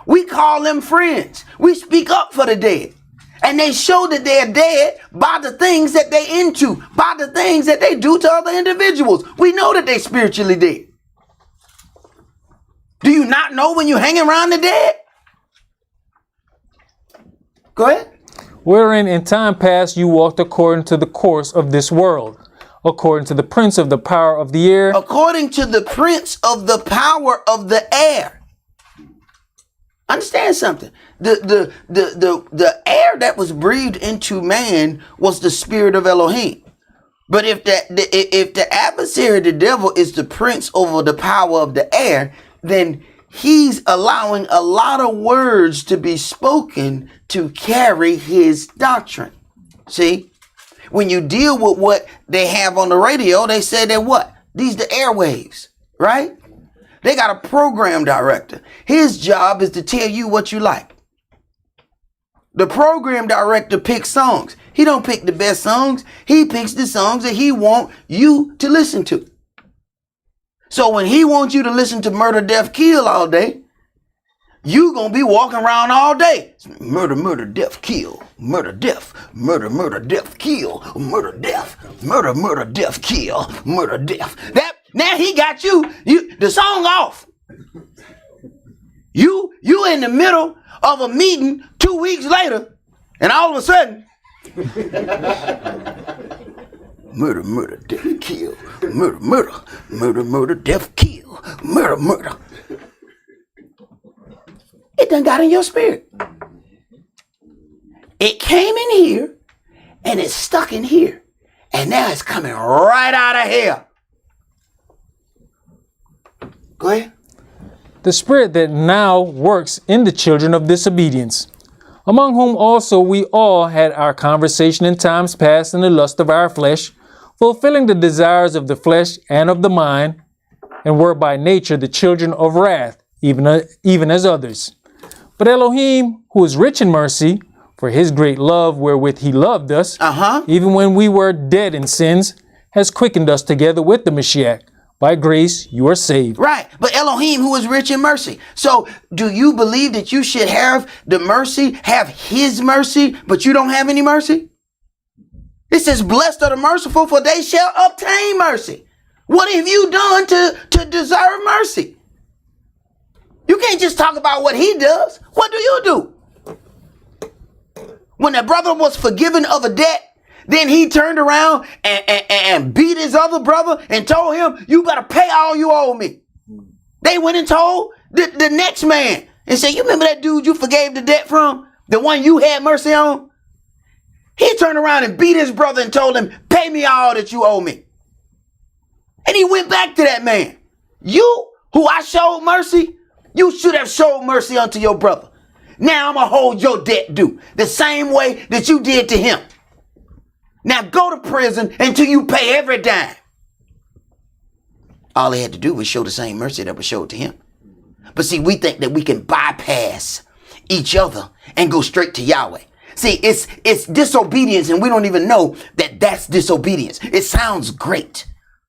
We call them friends. We speak up for the dead. And they show that they're dead by the things that they into, by the things that they do to other individuals. We know that they're spiritually dead. Do you not know when you're hanging around the dead? Go ahead. Wherein in time past you walked according to the course of this world, according to the prince of the power of the air. According to the prince of the power of the air. Understand something. The air that was breathed into man was the spirit of Elohim. But if the adversary, the devil, is the prince over the power of the air, then he's allowing a lot of words to be spoken to carry his doctrine. See, when you deal with what they have on the radio, they say that what? These the airwaves, right? They got a program director. His job is to tell you what you like. The program director picks songs. He don't pick the best songs. He picks the songs that he want you to listen to. So when he wants you to listen to murder, death, kill all day, you gonna be walking around all day. Murder, murder, death, kill. Murder, death. Murder, murder, death, kill. Murder, death. Murder, murder, death, kill. Murder, death. That now he got you the song off. You in the middle of a meeting 2 weeks later, and all of a sudden, murder, murder, death, kill. Murder, murder, murder, murder, death, kill. Murder, murder. It done got in your spirit. It came in here and it's stuck in here. And now it's coming right out of here. Go ahead. The spirit that now works in the children of disobedience, among whom also we all had our conversation in times past in the lust of our flesh, fulfilling the desires of the flesh and of the mind, and were by nature the children of wrath, even as others. But Elohim, who is rich in mercy, for his great love wherewith he loved us, even when we were dead in sins, has quickened us together with the Mashiach. By grace, you are saved. Right. But Elohim, who is rich in mercy. So do you believe that you should have the mercy, have his mercy, but you don't have any mercy? It says, blessed are the merciful, for they shall obtain mercy. What have you done to deserve mercy? You can't just talk about what he does. What do you do? When a brother was forgiven of a debt, then he turned around and beat his other brother and told him, you better pay all you owe me. They went and told the next man and said, you remember that dude you forgave the debt from? The one you had mercy on? He turned around and beat his brother and told him, pay me all that you owe me. And he went back to that man. You, who I showed mercy, you should have showed mercy unto your brother. Now I'm going to hold your debt due the same way that you did to him. Now go to prison until you pay every dime. All he had to do was show the same mercy that was showed to him. But see, we think that we can bypass each other and go straight to Yahweh. See, it's disobedience, and we don't even know that that's disobedience. It sounds great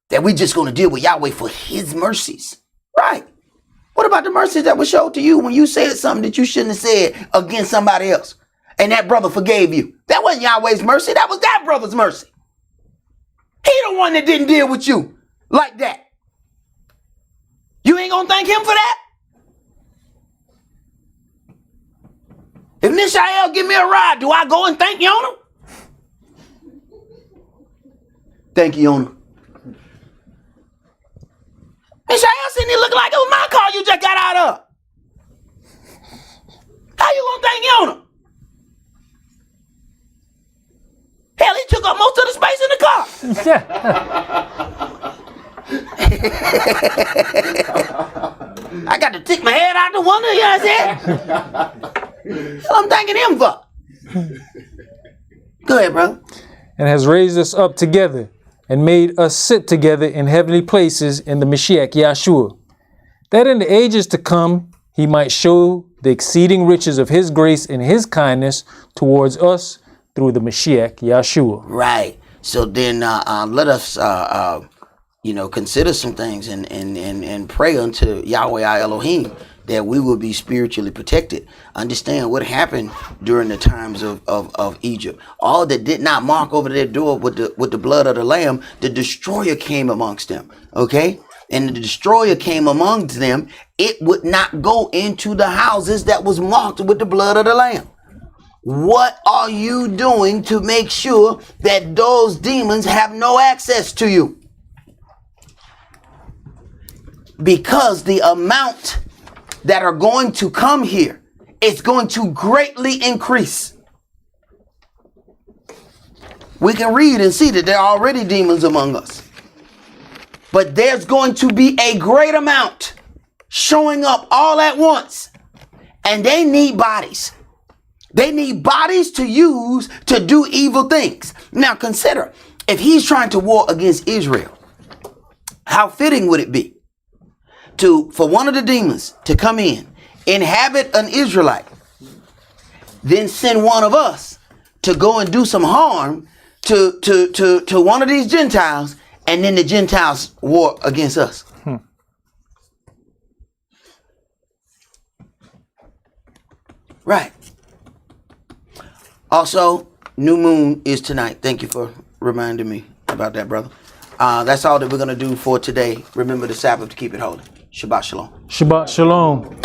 that we're just going to deal with Yahweh for his mercies. Right. What about the mercies that were showed to you when you said something that you shouldn't have said against somebody else? And that brother forgave you. That wasn't Yahweh's mercy. That was that brother's mercy. He the one that didn't deal with you like that. You ain't gonna thank him for that? If Mishael give me a ride, do I go and thank Yonah? Thank you, Yonah. Mishael sitting there looking like it was my car you just got out of. How you gonna thank Yonah? Hell, he took up most of the space in the car. I got to stick my head out the window, you know what I'm saying? I'm thanking him for. Go ahead, bro. And has raised us up together and made us sit together in heavenly places in the Mashiach Yahshua, that in the ages to come he might show the exceeding riches of his grace and his kindness towards us through the Mashiach Yahshua. Right. So then let us consider some things and pray unto Yahweh our Elohim that we will be spiritually protected. Understand what happened during the times of Egypt. All that did not mark over their door with the blood of the Lamb, the destroyer came amongst them. Okay? And the destroyer came amongst them. It would not go into the houses that was marked with the blood of the Lamb. What are you doing to make sure that those demons have no access to you? Because the amount that are going to come here is going to greatly increase. We can read and see that there are already demons among us. But there's going to be a great amount showing up all at once. And they need bodies. They need bodies to use to do evil things. Now consider, if he's trying to war against Israel, how fitting would it be for one of the demons to come in, inhabit an Israelite, then send one of us to go and do some harm to one of these Gentiles, and then the Gentiles war against us? Right. Also, new moon is tonight. Thank you for reminding me about that, brother. That's all that we're going to do for today. Remember the Sabbath to keep it holy. Shabbat shalom. Shabbat shalom.